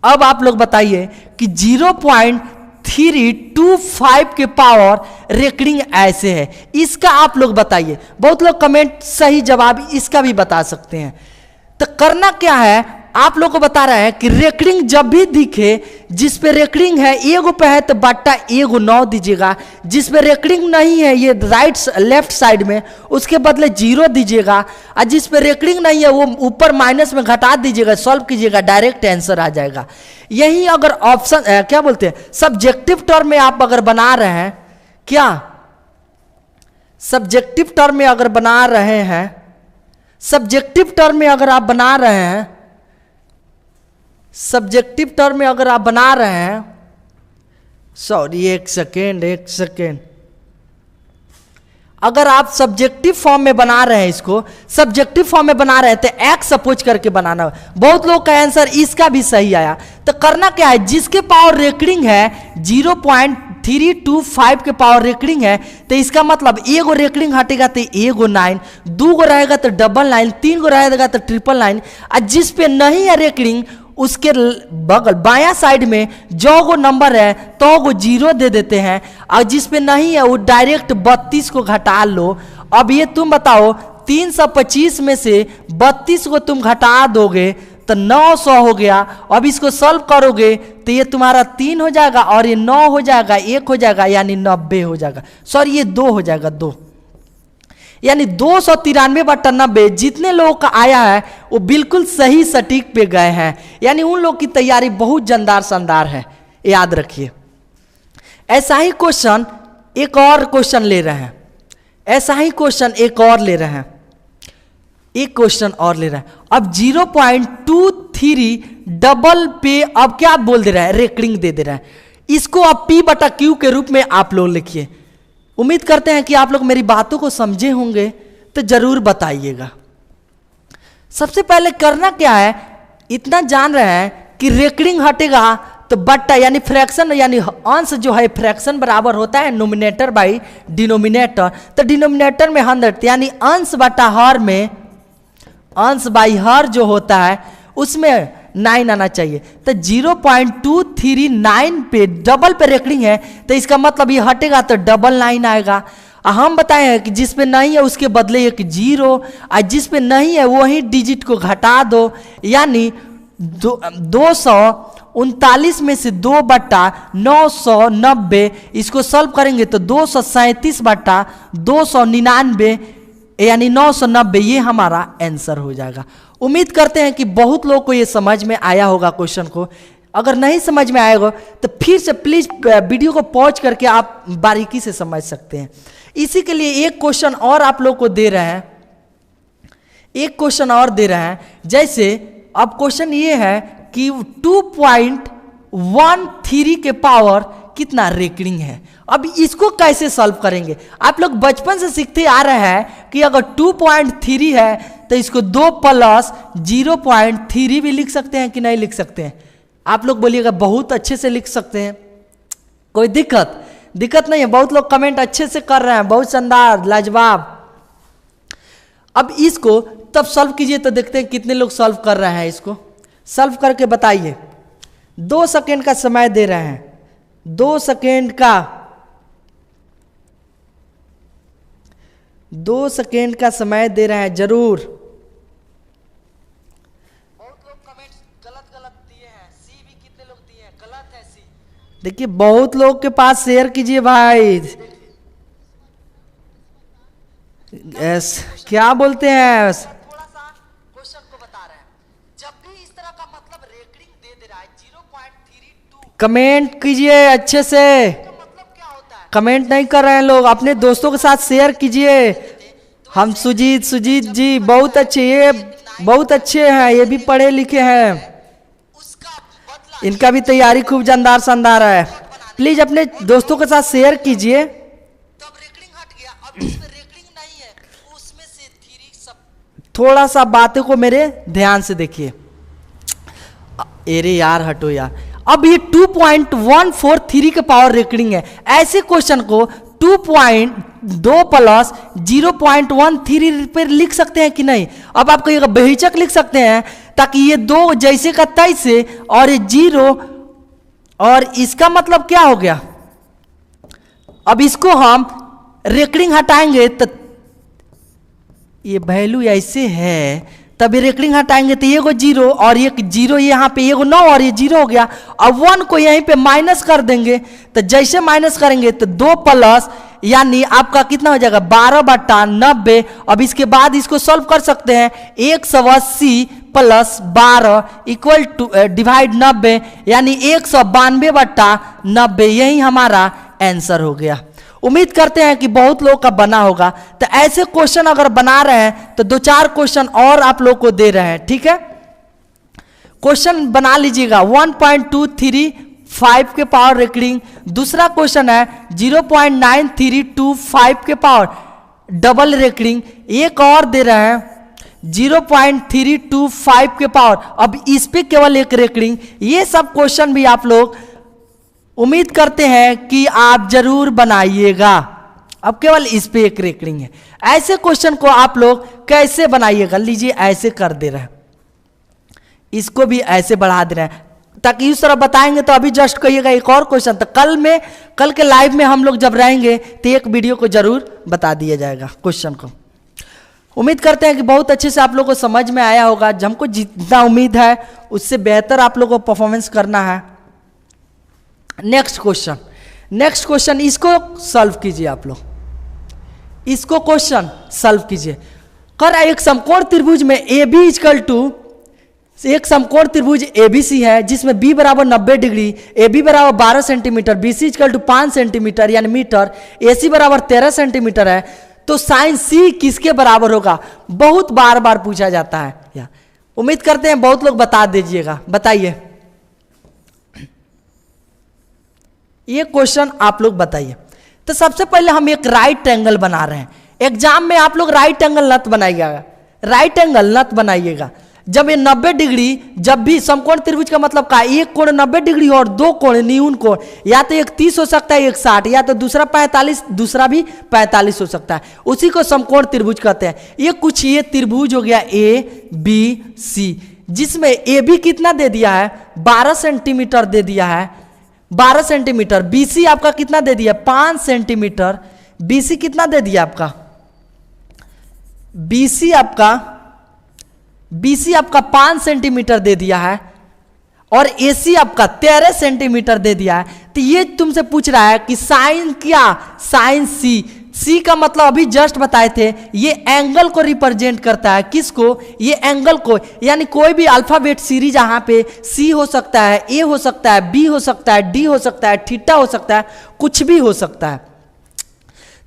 अब आप लोग बताइए कि 0.325 के पावर रेकरिंग ऐसे है, इसका आप लोग बताइए। बहुत लोग कमेंट सही जवाब इसका भी बता सकते हैं। तो करना क्या है, आप लोग को बता रहा है कि रेकरिंग जब भी दिखे, जिस पे रेकरिंग है एगो पे है तो बट्टा एगो 9 दीजिएगा, जिस पे रेकरिंग नहीं है ये राइट लेफ्ट साइड में, उसके बदले 0 दीजिएगा, और जिस पे रेकरिंग नहीं है वो ऊपर माइनस में घटा दीजिएगा, सॉल्व कीजिएगा, डायरेक्ट आंसर आ जाएगा। यही अगर ऑप्शन क्या बोलते हैं, सब्जेक्टिव टर्म में आप अगर बना रहे हैं, क्या सब्जेक्टिव टर्म में अगर बना रहे हैं, सब्जेक्टिव टर्म में अगर आप बना रहे हैं, सब्जेक्टिव टर्म में अगर आप बना रहे हैं, सॉरी एक सेकेंड, अगर आप सब्जेक्टिव फॉर्म में बना रहे हैं, इसको सब्जेक्टिव फॉर्म में बना रहे हैं तो एक्स सपोज करके बनाना। बहुत लोग का आंसर इसका भी सही आया। तो करना क्या है, जिसके पावर रेकरिंग है 0.325 के पावर रेकरिंग है, तो इसका मतलब एगो रेकरिंग हटेगा तो एगो 9, 2 गो रहेगा तो 999, 3 गो रहेगा तो 999, और जिस पे नहीं है रेकरिंग उसके बगल बायां साइड में जो गो नंबर है तो गो 0 दे देते हैं, और जिस पे नहीं है वो डायरेक्ट 32 को घटा लो। अब ये तुम बताओ 325 में से 32 को तुम घटा दोगे तो 900 हो गया। अब इसको सॉल्व करोगे तो ये तुम्हारा 3 हो जाएगा और ये 9 हो जाएगा, 1 हो जाएगा, यानी 90 हो जाएगा, सॉरी ये 2 हो जाएगा, 2, यानी 293/90 जितने लोगों का आया है वो बिल्कुल सही सटीक पे गए हैं, यानी उन लोग की तैयारी बहुत जानदार शानदार है, याद रखिए। ऐसा ही क्वेश्चन एक और क्वेश्चन ले रहे हैं, ऐसा ही क्वेश्चन एक और ले रहे हैं, एक क्वेश्चन और ले रहे हैं। अब 0.23 डबल पे अब क्या बोल दे रहा है, रेकरिंग दे रहा है। इसको अब P/Q के रूप में आप लोग लिखिए। उम्मीद करते हैं कि आप लोग मेरी बातों को समझे होंगे, तो जरूर बताइएगा। सबसे पहले करना क्या है, इतना जान रहे हैं कि रेकरिंग हटेगा तो बट्टा यानी फ्रैक्शन यानी अंश जो है फ्रैक्शन बराबर होता है नोमिनेटर बाई डिनोमिनेटर। तो डिनोमिनेटर में 100 यानी अंश बटा हर में अंश बाई हर जो होता है उसमें 9 आना चाहिए। तो 0.239 पे डबल पे रेकरिंग है, तो इसका मतलब ये हटेगा तो 999 आएगा। हम बताए हैं कि जिस पे नहीं है उसके बदले एक 0 और जिस पे नहीं है वही डिजिट को घटा दो, यानी 239 में से 2/990 इसको सॉल्व करेंगे तो 237/299 यानी 990 ये हमारा आंसर हो जाएगा। उम्मीद करते हैं कि बहुत लोगों को ये समझ में आया होगा क्वेश्चन को। अगर नहीं समझ में आएगा तो फिर से प्लीज वीडियो को पॉज करके आप बारीकी से समझ सकते हैं। इसी के लिए एक क्वेश्चन और आप लोग को दे रहे हैं, एक क्वेश्चन और दे रहे हैं। जैसे अब क्वेश्चन ये है कि 2.13 के पावर कितना रेकरिंग है। अब इसको कैसे सॉल्व करेंगे, आप लोग बचपन से सीखते आ रहे हैं कि अगर 2.3 है तो इसको 2 + 0.3 भी लिख सकते हैं कि नहीं लिख सकते हैं। आप लोग बोलिएगा बहुत अच्छे से लिख सकते हैं, कोई दिक्कत नहीं है। बहुत लोग कमेंट अच्छे से कर रहे हैं, बहुत शानदार लाजवाब। अब इसको तब सॉल्व कीजिए तो देखते हैं कितने लोग सॉल्व कर रहे हैं। इसको सॉल्व करके बताइए। 2 सेकेंड का समय दे रहे हैं, 2 सेकेंड का 2 सेकेंड का समय दे रहे हैं जरूर। बहुत लोग कमेंट गलत दिए हैं, सी भी कितने लोग दिए हैं, गलत है सी। देखिए बहुत लोग के पास शेयर कीजिए भाई। क्या बोलते हैं, थोड़ा सा क्वेश्चन को बता रहे हैं। जब भी इस तरह का मतलब रेकरिंग दे रहा है 0.32 कमेंट कीजिए अच्छे से। मतलब क्या होता है, कमेंट नहीं कर रहे हैं लोग, अपने दोस्तों के साथ शेयर कीजिए। हम सुजीत जी बहुत अच्छे, ये बहुत अच्छे हैं, ये भी पढ़े लिखे हैं, इनका भी तैयारी खूब जानदार शानदार है। प्लीज अपने दोस्तों के साथ शेयर कीजिए। तब रेकरिंग हट गया, अब इसमें रेकरिंग नहीं है, उसमें से 3 सब। थोड़ा सा बातों को मेरे ध्यान से देखिए। अरे यार हटो यार। अब ये 2.143 के पावर रेकरिंग है। ऐसे क्वेश्चन को 2.2 + 0.13 पर लिख सकते हैं कि नहीं। अब आप कहिएगा बेहिचक लिख सकते हैं, ताकि ये 2 जैसे का तैसे और ये 0 और इसका मतलब क्या हो गया। अब इसको हम रेकरिंग हटाएंगे तो ये वैल्यू ऐसे है, तब ये रेकरिंग हटाएंगे तो ये 0 और ये 0 यहाँ पे, ये 9 और ये 0 हो गया। अब 1 को यहीं पे माइनस कर देंगे, तो जैसे माइनस करेंगे तो 2 + यानी आपका कितना हो जाएगा 12/90। अब इसके बाद इसको सॉल्व कर सकते हैं। 180 + 12 = डिवाइड 90 यानी 192/90, यही हमारा आंसर हो गया। उम्मीद करते हैं कि बहुत लोग का बना होगा। तो ऐसे क्वेश्चन अगर बना रहे हैं तो 2-4 क्वेश्चन और आप लोग को दे रहे हैं, ठीक है। क्वेश्चन बना लीजिएगा। 1.235 के पावर रेकरिंग। दूसरा क्वेश्चन है 0.9325 के पावर डबल रेकरिंग। एक और दे रहे हैं 0.325 के पावर। अब इस पे केवल एक रेकरिंग। ये सब क्वेश्चन भी आप लोग उम्मीद करते हैं कि आप जरूर बनाइएगा। अब केवल इस पे एक रेकरिंग है। ऐसे क्वेश्चन को आप लोग कैसे बनाइएगा, लीजिए ऐसे कर दे रहे हैं, इसको भी ऐसे बढ़ा दे रहे हैं, ताकि इस तरह बताएंगे तो अभी जस्ट कहिएगा एक और क्वेश्चन। तो कल के लाइव में हम लोग जब रहेंगे तो एक वीडियो को जरूर बता दिया जाएगा क्वेश्चन को। उम्मीद करते हैं कि बहुत अच्छे से आप लोग को समझ में आया होगा। हमको जितना उम्मीद है उससे बेहतर आप लोग को परफॉर्मेंस करना है। नेक्स्ट क्वेश्चन, इसको सॉल्व कीजिए आप लोग। इसको क्वेश्चन सॉल्व कीजिए। कर एक समकोण त्रिभुज में ए बी इक्वल टू, एक समकोण त्रिभुज एबीसी है जिसमें बी बराबर 90 डिग्री, ए बी बराबर 12 centimetre, B C equal to 5 centimetre यानी मीटर, ए सी बराबर 13 सेंटीमीटर है, तो साइन सी किसके बराबर होगा? बहुत बार बार पूछा जाता है। उम्मीद करते हैं बहुत लोग बता दीजिएगा। बताइए ये क्वेश्चन आप लोग बताइए। तो सबसे पहले हम एक राइट एंगल बना रहे हैं। एग्जाम में आप लोग राइट एंगल नत बनाइएगा, राइट एंगल नत बनाइएगा। जब ये 90 डिग्री, जब भी समकोण त्रिभुज का मतलब का एक कोण 90 डिग्री और दो कोण न्यून कोण, या तो एक 30 हो सकता है एक 60, या तो दूसरा 45, दूसरा भी 45 हो सकता है, उसी को समकोण त्रिभुज कहते हैं। ये कुछ ये त्रिभुज हो गया ए बी सी, जिसमें ए बी कितना दे दिया है? 12 सेंटीमीटर दे दिया है, 12 सेंटीमीटर। बी सी आपका कितना दे दिया? 5 सेंटीमीटर। बी सी कितना दे दिया आपका? बीसी आपका 5 सेंटीमीटर दे दिया है, और एसी आपका 13 सेंटीमीटर दे दिया है। तो ये तुमसे पूछ रहा है कि साइन क्या? साइन सी। सी का मतलब अभी जस्ट बताए थे, ये एंगल को रिप्रेजेंट करता है। किसको? ये एंगल को। यानी कोई भी अल्फाबेट सीरीज यहाँ पे सी हो सकता है, ए हो सकता है, बी हो सकता है, डी हो सकता है, थीटा हो सकता है, कुछ भी हो सकता है।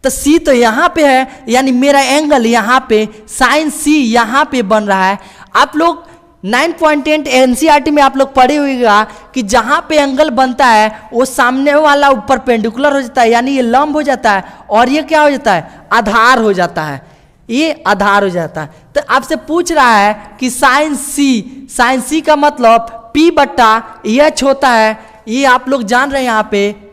तो सी तो यहाँ पे है, यानी मेरा एंगल यहाँ पे साइन सी यहाँ पे बन रहा है। आप लोग 9.8 एनसीईआरटी में आप लोग पढ़े होगा कि जहाँ पे एंगल बनता है वो सामने वाला ऊपर पेंडिकुलर हो जाता है, यानी ये लंब हो जाता है, और ये क्या हो जाता है? आधार हो जाता है, ये आधार हो जाता है। तो आपसे पूछ रहा है कि साइन सी का मतलब P बट्टा एच होता है। ये आप लोग जान रहे हैं,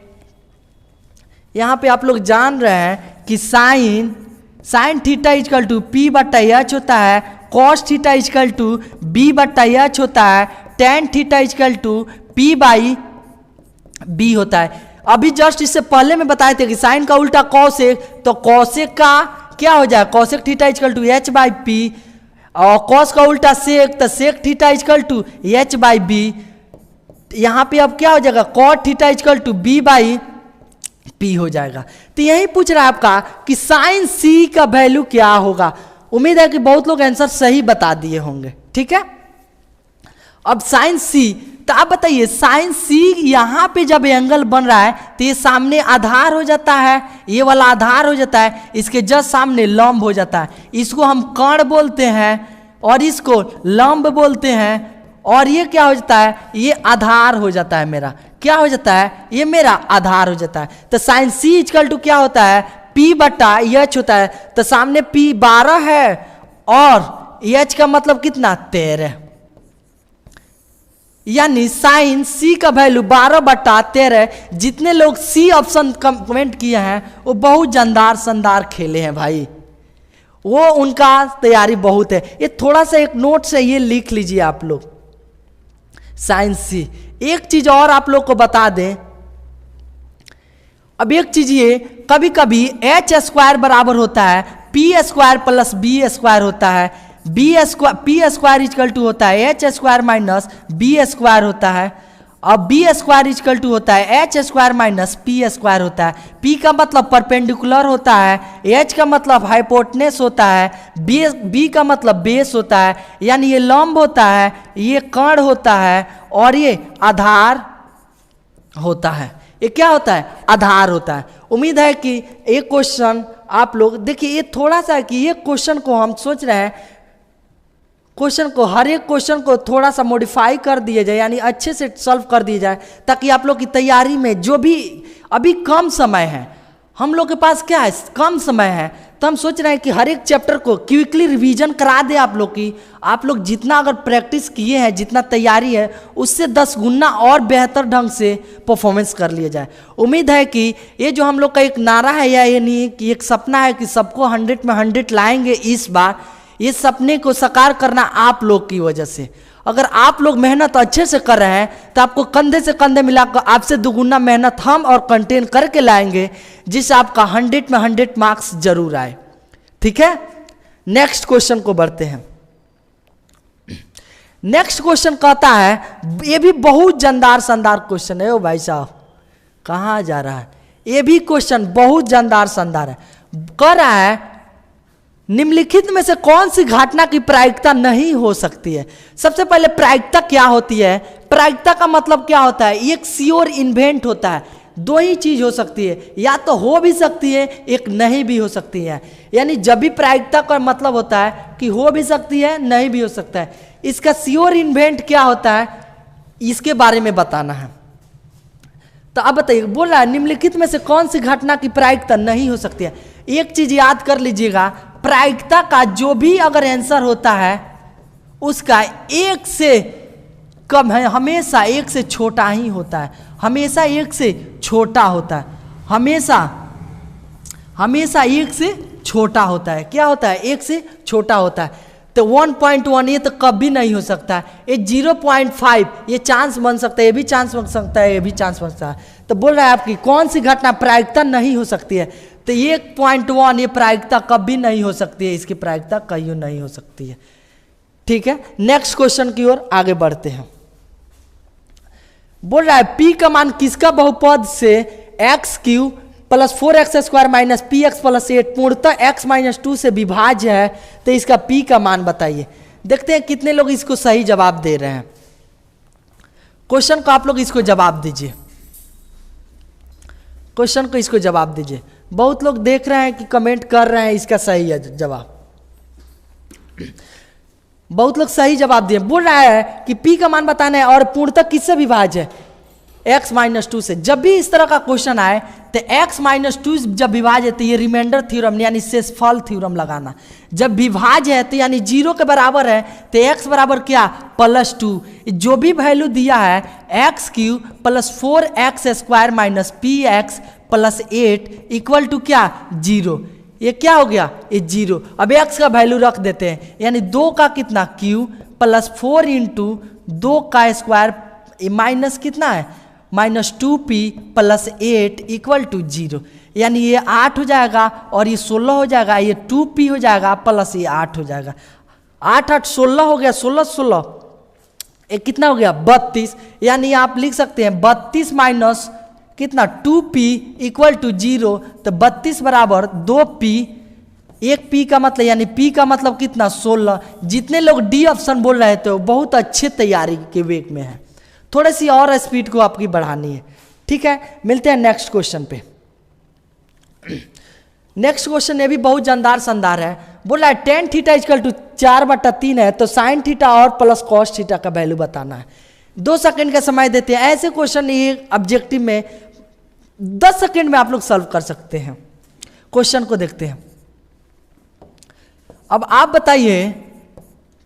यहाँ पे आप लोग जान रहे हैं कि sine theta equal to P बट्टा एच होता है, cos theta equal to B बट्टा एच होता है, tan theta equal to P by B होता है। अभी जस्ट इससे पहले में बताए थे कि साइन का उल्टा कॉसेक, तो कॉसेक का क्या हो जाए? Cosec theta equal to H by P, और कॉस का उल्टा सेक, तो sec theta equal to H by B। यहाँ पे अब क्या हो जाएगा? Cot theta equal to B by P हो जाएगा। तो यही पूछ रहा है आपका कि साइन सी का वैल्यू क्या होगा। उम्मीद है कि बहुत लोग आंसर सही बता दिए होंगे। ठीक है, अब साइन सी, तो आप बताइए साइन सी यहाँ पे जब एंगल बन रहा है तो ये सामने आधार हो जाता है, ये वाला आधार हो जाता है, इसके जस्ट सामने लंब हो जाता है। इसको हम कर्ण बोलते हैं और इसको लंब बोलते हैं, और ये क्या हो जाता है? ये आधार हो जाता है मेरा। क्या हो जाता है? ये मेरा आधार हो जाता है। तो साइन सी इक्वल टू क्या होता है? P बटा एच होता है। तो सामने P 12 है और एच का मतलब कितना? 13, यानी साइन सी का वैल्यू 12 बटा 13। जितने लोग सी ऑप्शन कमेंट किए हैं वो बहुत जानदार खेले हैं भाई, वो उनका तैयारी बहुत है। ये थोड़ा सा एक नोट से ये लिख लीजिए आप लोग, साइन सी। एक चीज और आप लोग को बता दें, अब एक चीज ये, कभी कभी एच स्क्वायर बराबर होता है P square plus B square होता है, पी स्क्वायर इक्वल टू होता है H square minus B square होता है, और बी स्क्वायर इक्वल टू होता है H square minus P square होता है। पी का मतलब परपेंडिकुलर होता है, एच का मतलब हाइपोटेनस होता है, बी का मतलब बेस होता है, यानी ये लंब होता है, ये कर्ण होता है, और ये आधार होता है। ये क्या होता है? आधार होता है। उम्मीद है कि एक क्वेश्चन आप लोग देखिए, ये थोड़ा सा कि ये क्वेश्चन को हम सोच रहे हैं, क्वेश्चन को हर एक क्वेश्चन को थोड़ा सा मॉडिफाई कर दिया जाए, यानी अच्छे से सॉल्व कर दिया जाए, ताकि आप लोग की तैयारी में जो भी अभी कम समय है, हम लोग के पास क्या है? कम समय है, तो हम सोच रहे हैं कि हर एक चैप्टर को क्विकली रिवीजन करा दे आप लोग की। आप लोग जितना अगर प्रैक्टिस किए हैं, जितना तैयारी है, उससे 10 गुना और बेहतर ढंग से परफॉर्मेंस कर लिया जाए। उम्मीद है कि ये जो हम लोग का एक नारा है, या ये नहीं कि एक सपना है कि सबको 100 में 100 लाएंगे इस बार, ये सपने को साकार करना आप लोग की वजह से। अगर आप लोग मेहनत अच्छे से कर रहे हैं तो आपको कंधे से कंधे मिलाकर आपसे दुगुना मेहनत हम और कंटेन करके लाएंगे, जिससे आपका 100 में 100 मार्क्स जरूर आए। ठीक है, नेक्स्ट क्वेश्चन को बढ़ते हैं। नेक्स्ट क्वेश्चन कहता है, ये भी बहुत जानदार शानदार क्वेश्चन है। ओ भाई साहब कहाँ जा रहा है? ये भी क्वेश्चन बहुत जानदार शानदार है, कह रहा है निम्नलिखित में से कौन सी घटना की प्रायिकता नहीं हो सकती है। सबसे पहले प्रायिकता क्या होती है? प्रायिकता का मतलब क्या होता है? एक श्योर इन्वेंट होता है। दो ही चीज हो सकती है, या तो हो भी सकती है, एक नहीं भी हो सकती है। यानी जब भी प्रायिकता का मतलब होता है कि हो भी सकती है, नहीं भी हो सकता है। इसका श्योर इन्वेंट क्या होता है, इसके बारे में बताना है। तो अब बताइए, बोल रहा है निम्नलिखित में से कौन सी घटना की प्रायिकता नहीं हो सकती है। एक चीज याद कर लीजिएगा, प्रायिकता का जो भी अगर आंसर होता है उसका एक से कम है, हमेशा एक से छोटा ही होता है, हमेशा एक से छोटा होता है, हमेशा एक से छोटा होता है। क्या होता है? एक से छोटा होता है। तो 1.1 ये तो कभी नहीं हो सकता है। ये 0.5 ये चांस बन सकता है, ये भी चांस बन सकता है, ये भी चांस बन सकता है। तो बोल रहा है आपकी कौन सी घटना प्रायिकता नहीं हो सकती है? तो 1.1 ये प्रायिकता कभी नहीं हो सकती है, इसकी प्रायिकता कहीं नहीं हो सकती है। ठीक है, नेक्स्ट क्वेश्चन की ओर आगे बढ़ते हैं। बोल रहा है P का मान किसका बहुपद से x³ plus 4x² minus px plus 8 पूर्णतः x माइनस 2 से विभाज्य है। तो इसका P का मान बताइए। देखते हैं कितने लोग इसको सही जवाब दे रहे हैं। क्वेश्चन को आप लोग इसको जवाब दीजिए, क्वेश्चन को इसको जवाब दीजिए। बहुत लोग देख रहे हैं कि कमेंट कर रहे हैं इसका सही है जवाब, बहुत लोग सही जवाब दिए। बोल रहा है कि P का मान बताना है और पूर्णतः किससे विभाज्य है? x माइनस 2 से। जब भी इस तरह का क्वेश्चन आए तो x माइनस 2 जब विभाज्य है तो ये रिमाइंडर थ्योरम यानी शेषफल थ्योरम लगाना। जब विभाज्य है तो यानी 0 के बराबर है तो x बराबर क्या? +2। जो भी वैल्यू दिया है x³ plus 4x² minus px plus 8 equal to क्या? 0। ये क्या हो गया? ये 0। अब x का वैल्यू रख देते हैं, यानी 2 का कितना q प्लस 4 इंटू 2 का स्क्वायर माइनस कितना है? Minus 2p plus 8 equal to 0। यानी ये 8 हो जाएगा और ये 16 हो जाएगा, ये 2p हो जाएगा प्लस ये 8 हो जाएगा। 8 8 16 हो गया, 16 16 ये कितना हो गया? 32। यानी आप लिख सकते हैं 32 माइनस कितना? 2p equal to 0। तो 32 बराबर 2p, एक p का मतलब यानी p का मतलब कितना? 16। जितने लोग डी ऑप्शन बोल रहे थे बहुत अच्छे तैयारी के वेग में है, थोड़ी सी और स्पीड को आपकी बढ़ानी है। ठीक है, मिलते हैं नेक्स्ट क्वेश्चन पे। नेक्स्ट क्वेश्चन ये भी बहुत जानदार शानदार है। बोल रहा है tan थीटा इक्वल टू 4/3 है तो sin थीटा और प्लस cos थीटा का वैल्यू बताना है। 2 सेकंड का समय देते हैं। ऐसे क्वेश्चन ये ऑब्जेक्टिव में 10 सेकंड में आप लोग सॉल्व कर सकते हैं। क्वेश्चन को देखते हैं। अब आप बताइए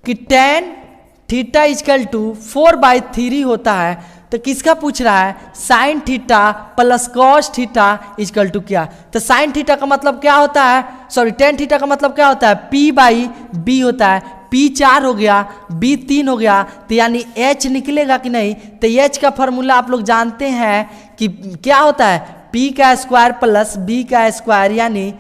कि tan थीटा इक्वल टू 4/3 होता है तो किसका पूछ रहा है? Sine theta plus cos theta equal to क्या? तो साइन थीटा का मतलब क्या होता है? सॉरी, tan थीटा का मतलब क्या होता है? p/b होता है। p 4 हो गया, b 3 हो गया, तो यानी h निकलेगा कि नहीं? तो h का फॉर्मूला आप लोग जानते हैं कि क्या होता है? p का स्क्वायर प्लस b का स्क्वायर यानी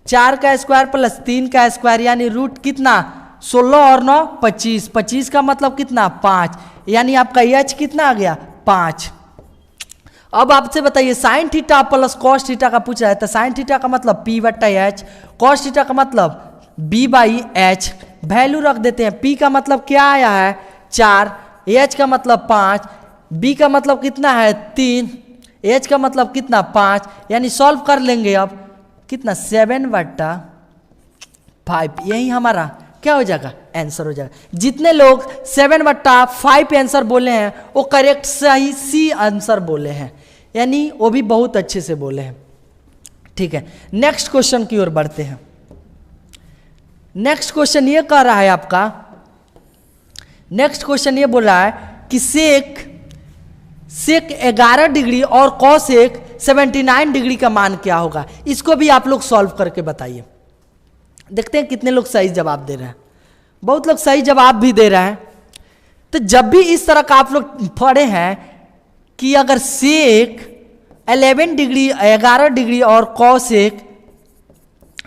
4 का स्क्वायर प्लस 3 का स्क्वायर यानी रूट कितना? 16 और 9 25। 25 का मतलब कितना? 5। यानी आपका h कितना आ गया? 5। अब आपसे बताइए sign theta plus cos theta का पूछा है तो साइन थीटा का मतलब p/h, कॉस थीटा का मतलब b/h। वैल्यू रख देते हैं। p का मतलब क्या आया है? 4, h का मतलब 5, b का मतलब कितना है? 3, h का मतलब कितना? 5। यानी सॉल्व कर लेंगे। अब कितना? 7/5। यही हमारा क्या हो जाएगा? आंसर हो जाएगा। जितने लोग 7/5 आंसर बोले हैं वो करेक्ट सही सी आंसर बोले हैं, यानी वो भी बहुत अच्छे से बोले हैं। ठीक है, नेक्स्ट क्वेश्चन की ओर बढ़ते हैं। नेक्स्ट क्वेश्चन ये कह रहा है आपका, नेक्स्ट क्वेश्चन ये बोल रहा है कि सेक 11 डिग्री और कॉसेक 79 डिग्री का मान क्या होगा? इसको भी आप लोग सॉल्व करके बताइए। देखते हैं कितने लोग सही जवाब दे रहे हैं। बहुत लोग सही जवाब भी दे रहे हैं। तो जब भी इस तरह का आप लोग पढ़े हैं कि अगर सेक 11 डिग्री और कॉसेक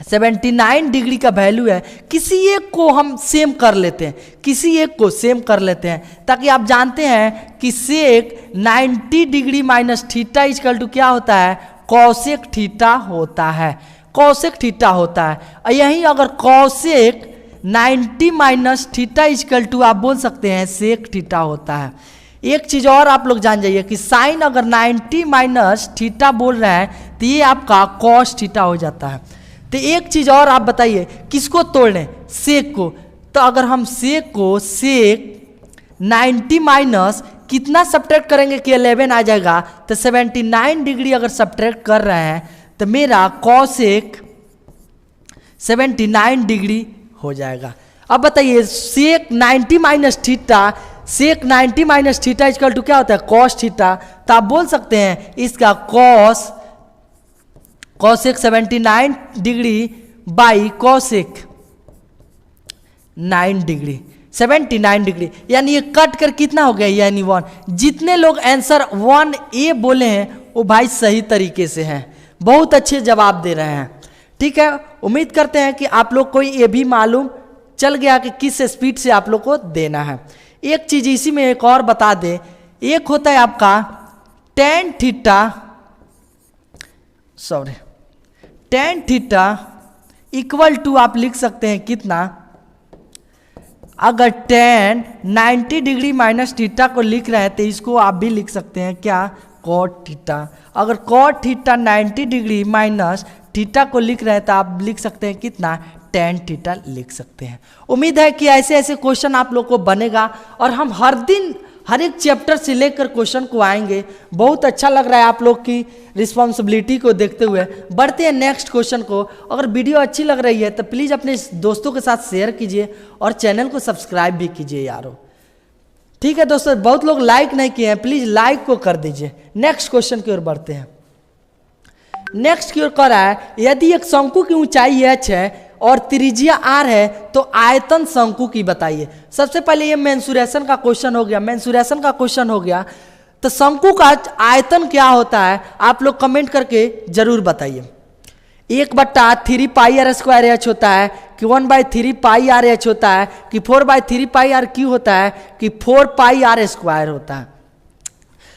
79 डिग्री का वैल्यू है, किसी एक को हम सेम कर लेते हैं, किसी एक को सेम कर लेते हैं ताकि आप जानते हैं कि sec 90 degree minus theta equal to क्या होता है? कॉसेक थीटा होता है। कॉसेक थीटा होता है। और यहीं अगर cosec 90 minus theta equal to आप बोल सकते हैं सेक थीटा होता है। एक चीज और आप लोग जान जाइए कि साइन अगर 90 माइनस थीटा बोल रहे हैं तो ये आपका कॉस थीटा हो जाता है। तो एक चीज और आप बताइए किसको तोड़ लें, सेक को। तो अगर हम सेक को सेक 90 माइनस कितना सब्ट्रैक्ट करेंगे कि 11 आ जाएगा, तो 79 डिग्री अगर सब्ट्रैक्ट कर रहे हैं तो मेरा कॉसेक 79 डिग्री हो जाएगा। अब बताइए sec 90 minus theta, sec 90 minus theta equal to क्या होता है, कॉस थीटा। तो आप बोल सकते हैं इसका cosec 79 degree by cosec 9 degree 79 degree, यानी ये कट कर कितना हो गया, यानी 1। जितने लोग आंसर 1A बोले हैं वो भाई सही तरीके से हैं, बहुत अच्छे जवाब दे रहे हैं। ठीक है, उम्मीद करते हैं कि आप लोग को ये भी मालूम चल गया कि किस स्पीड से आप लोग को देना है। एक चीज इसी में एक और बता दें, एक होता है आपका tan थीटा इक्वल टू आप लिख सकते हैं कितना, अगर tan 90 डिग्री माइनस थीटा को लिख रहे हैं तो इसको आप भी लिख सकते हैं क्या, कॉट थीटा। अगर cot theta 90 degree minus theta को लिख रहे हैं तो आप लिख सकते हैं कितना, tan थीटा लिख सकते हैं। उम्मीद है कि ऐसे ऐसे क्वेश्चन आप लोग को बनेगा और हम हर दिन हर एक चैप्टर से लेकर क्वेश्चन को आएंगे। बहुत अच्छा लग रहा है आप लोग की रिस्पॉन्सिबिलिटी को देखते हुए। बढ़ते हैं नेक्स्ट क्वेश्चन को। अगर वीडियो अच्छी लग रही है तो प्लीज़ अपने दोस्तों के साथ शेयर कीजिए और चैनल को सब्सक्राइब भी कीजिए यारो। ठीक है दोस्तों, बहुत लोग लाइक नहीं किए हैं, प्लीज़ लाइक को कर दीजिए। नेक्स्ट क्वेश्चन की ओर बढ़ते हैं। नेक्स्ट की ओर कह रहा है यदि एक शंकु की ऊंचाई h है और त्रिज्या r है तो आयतन शंकु की बताइए। सबसे पहले ये मेंसुरेशन का क्वेश्चन हो गया, मेंसुरेशन का क्वेश्चन हो गया। तो शंकु का आयतन क्या होता है आप लोग कमेंट करके जरूर बताइए। 1/3 पाई आर स्क्वायर एच होता है कि 1/3 पाई आर एच होता है कि 4/3 पाई आर क्यू होता है कि 4 पाई आर स्क्वायर होता है।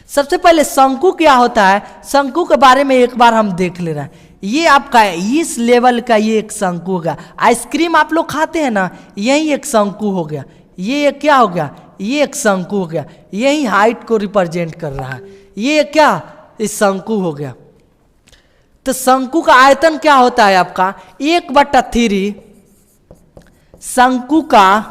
सबसे पहले शंकु क्या होता है, शंकु के बारे में एक बार हम देख ले रहे हैं। ये आपका इस लेवल का ये एक शंकु होगा। आइसक्रीम आप लोग खाते हैं ना, यही एक शंकु हो गया। ये क्या हो गया, ये एक शंकु हो गया, यही हाइट को रिप्रेजेंट कर रहा है। ये क्या, इस शंकु हो गया। तो शंकु का आयतन क्या होता है आपका 1/3। शंकु का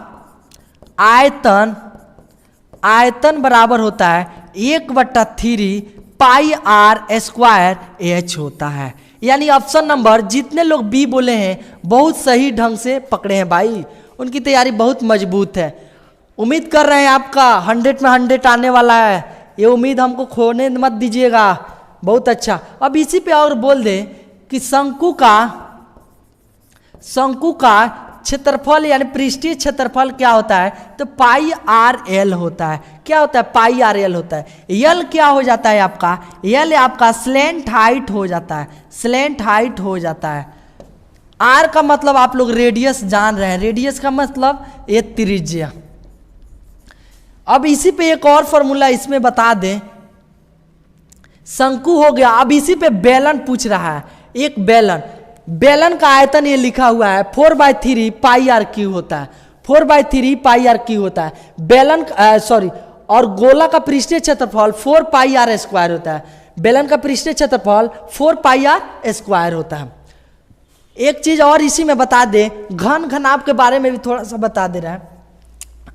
आयतन बराबर होता है 1/3 पाई आर स्क्वायर एच होता है। यानी ऑप्शन नंबर जितने लोग बी बोले हैं बहुत सही ढंग से पकड़े हैं भाई, उनकी तैयारी बहुत मजबूत है। उम्मीद कर रहे हैं आपका 100 में 100 आने वाला है, ये उम्मीद हमको खोने मत दीजिएगा। बहुत अच्छा। अब इसी पे और बोल दें कि शंकु का क्षेत्रफल यानी पृष्ठीय क्षेत्रफल क्या होता है, तो पाई आर एल होता है। क्या होता है, पाई आर एल होता है। एल क्या हो जाता है आपका, एल आपका स्लैंट हाइट हो जाता है, स्लैंट हाइट हो जाता है। आर का मतलब आप लोग रेडियस जान रहे हैं, रेडियस का मतलब ये त्रिज्या। अब इसी पे एक और फॉर्मूला इसमें बता दें, शंकु हो गया। अब इसी पे बेलन पूछ रहा है, एक बेलन का आयतन ये लिखा हुआ है 4/3 पाई आर क्यू होता है, 4/3 पाई आर क्यू होता है। बेलन और गोला का पृष्ठीय क्षेत्रफल 4 पाई आर स्क्वायर होता है। बेलन का पृष्ठीय क्षेत्रफल 4 पाई आर स्क्वायर होता है। एक चीज और इसी में बता दें, घनाभ के बारे में भी थोड़ा सा बता दे रहा है।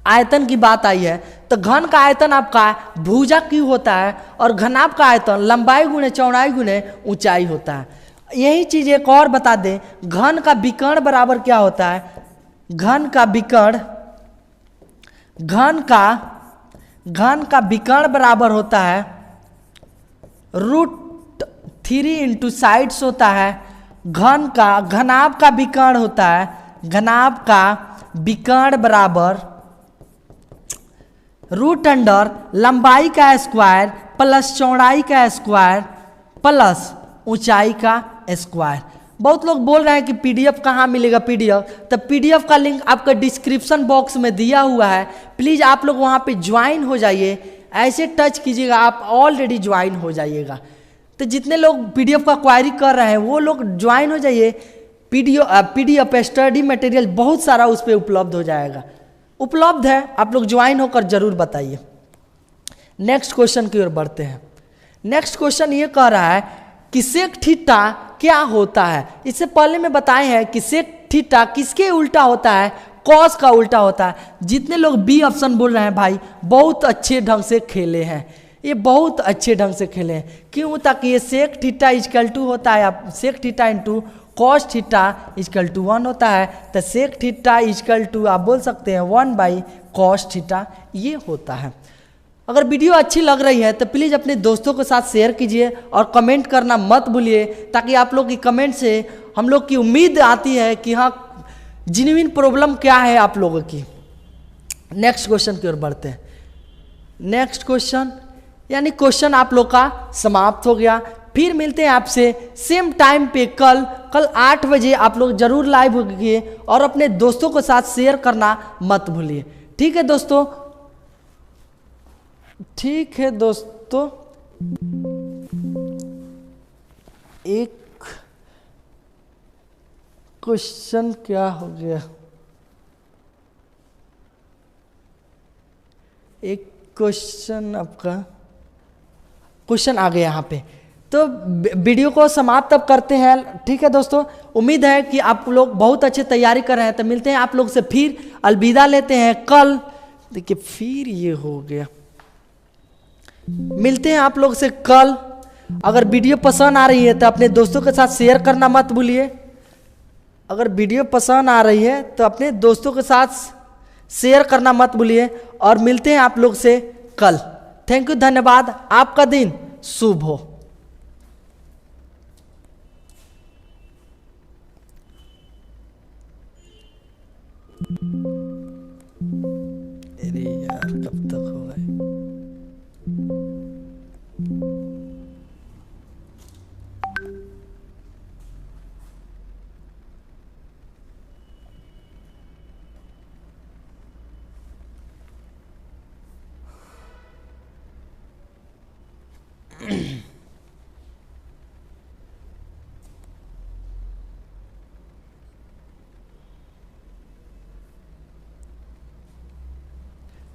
आयतन की बात आई है तो घन का आयतन आपका भुजा क्यू होता है और घनाभ का आयतन लंबाई गुणे चौड़ाई गुणे ऊंचाई होता है। यही चीज एक और बता दें, घन का विकर्ण बराबर क्या होता है, घन का विकर्ण बराबर होता है √3 × साइड्स होता है। घनाभ का विकर्ण होता है, घनाभ का विकर्ण बराबर √अंडर लंबाई का स्क्वायर प्लस चौड़ाई का स्क्वायर प्लस ऊंचाई का स्क्वायर। बहुत लोग बोल रहे हैं कि पीडीएफ कहाँ मिलेगा, तो पीडीएफ का लिंक आपका डिस्क्रिप्शन बॉक्स में दिया हुआ है। प्लीज़ आप लोग वहाँ पे ज्वाइन हो जाइए, ऐसे टच कीजिएगा आप ऑलरेडी ज्वाइन हो जाइएगा। तो जितने लोग पीडीएफ का क्वायरी कर रहे हैं वो लोग ज्वाइन हो जाइए। पीडीएफ स्टडी मटेरियल बहुत सारा उस पर उपलब्ध हो जाएगा, उपलब्ध है, आप लोग ज्वाइन होकर जरूर बताइए। नेक्स्ट क्वेश्चन की ओर बढ़ते हैं। नेक्स्ट क्वेश्चन ये कह रहा है कि सेक थीटा क्या होता है। इससे पहले मैं बताए हैं कि सेक थीटा किसके उल्टा होता है, कॉस का उल्टा होता है। जितने लोग बी ऑप्शन बोल रहे हैं भाई बहुत अच्छे ढंग से खेले हैं, ये बहुत अच्छे ढंग से खेले हैं। क्यों? ताकि ये सेक थीटा इजकल टू होता है, आप sec theta into cos theta equal to 1 होता है। तो सेक थीटा इजकल टू आप बोल सकते हैं 1/cos थीटा, ये होता है। अगर वीडियो अच्छी लग रही है तो प्लीज़ अपने दोस्तों के साथ शेयर कीजिए और कमेंट करना मत भूलिए, ताकि आप लोग की कमेंट से हम लोग की उम्मीद आती है कि हाँ जेन्युइन प्रॉब्लम क्या है आप लोगों की। नेक्स्ट क्वेश्चन की ओर बढ़ते हैं। नेक्स्ट क्वेश्चन यानी क्वेश्चन आप लोग का समाप्त हो गया। फिर मिलते हैं आपसे सेम टाइम पे कल 8 बजे। आप लोग जरूर लाइव होइए और अपने दोस्तों के साथ शेयर करना मत भूलिए। ठीक है दोस्तों, ठीक है दोस्तों, एक क्वेश्चन क्या हो गया, एक क्वेश्चन आपका क्वेश्चन आ गया यहाँ पे, तो वीडियो को समाप्त अब करते हैं। ठीक है दोस्तों, उम्मीद है कि आप लोग बहुत अच्छे तैयारी कर रहे हैं। तो मिलते हैं आप लोग से, फिर अलविदा लेते हैं कल। देखिए फिर ये हो गया, मिलते हैं आप लोग से कल। अगर वीडियो पसंद आ रही है तो अपने दोस्तों के साथ शेयर करना मत भूलिए। अगर वीडियो पसंद आ रही है तो अपने दोस्तों के साथ शेयर करना मत भूलिए और मिलते हैं आप लोग से कल। थैंक यू, धन्यवाद, आपका दिन शुभ हो। अरे यार कब तक होगा?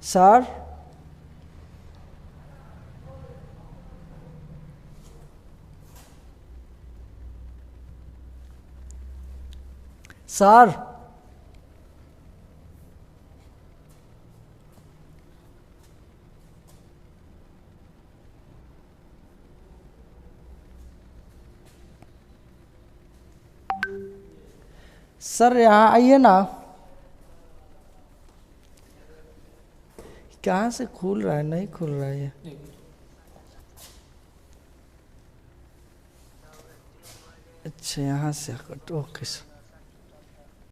सर सर सर यहाँ आइए ना। कहाँ से खुल रहा है? नहीं खुल रहा है ये। अच्छा यहाँ से ओके सर।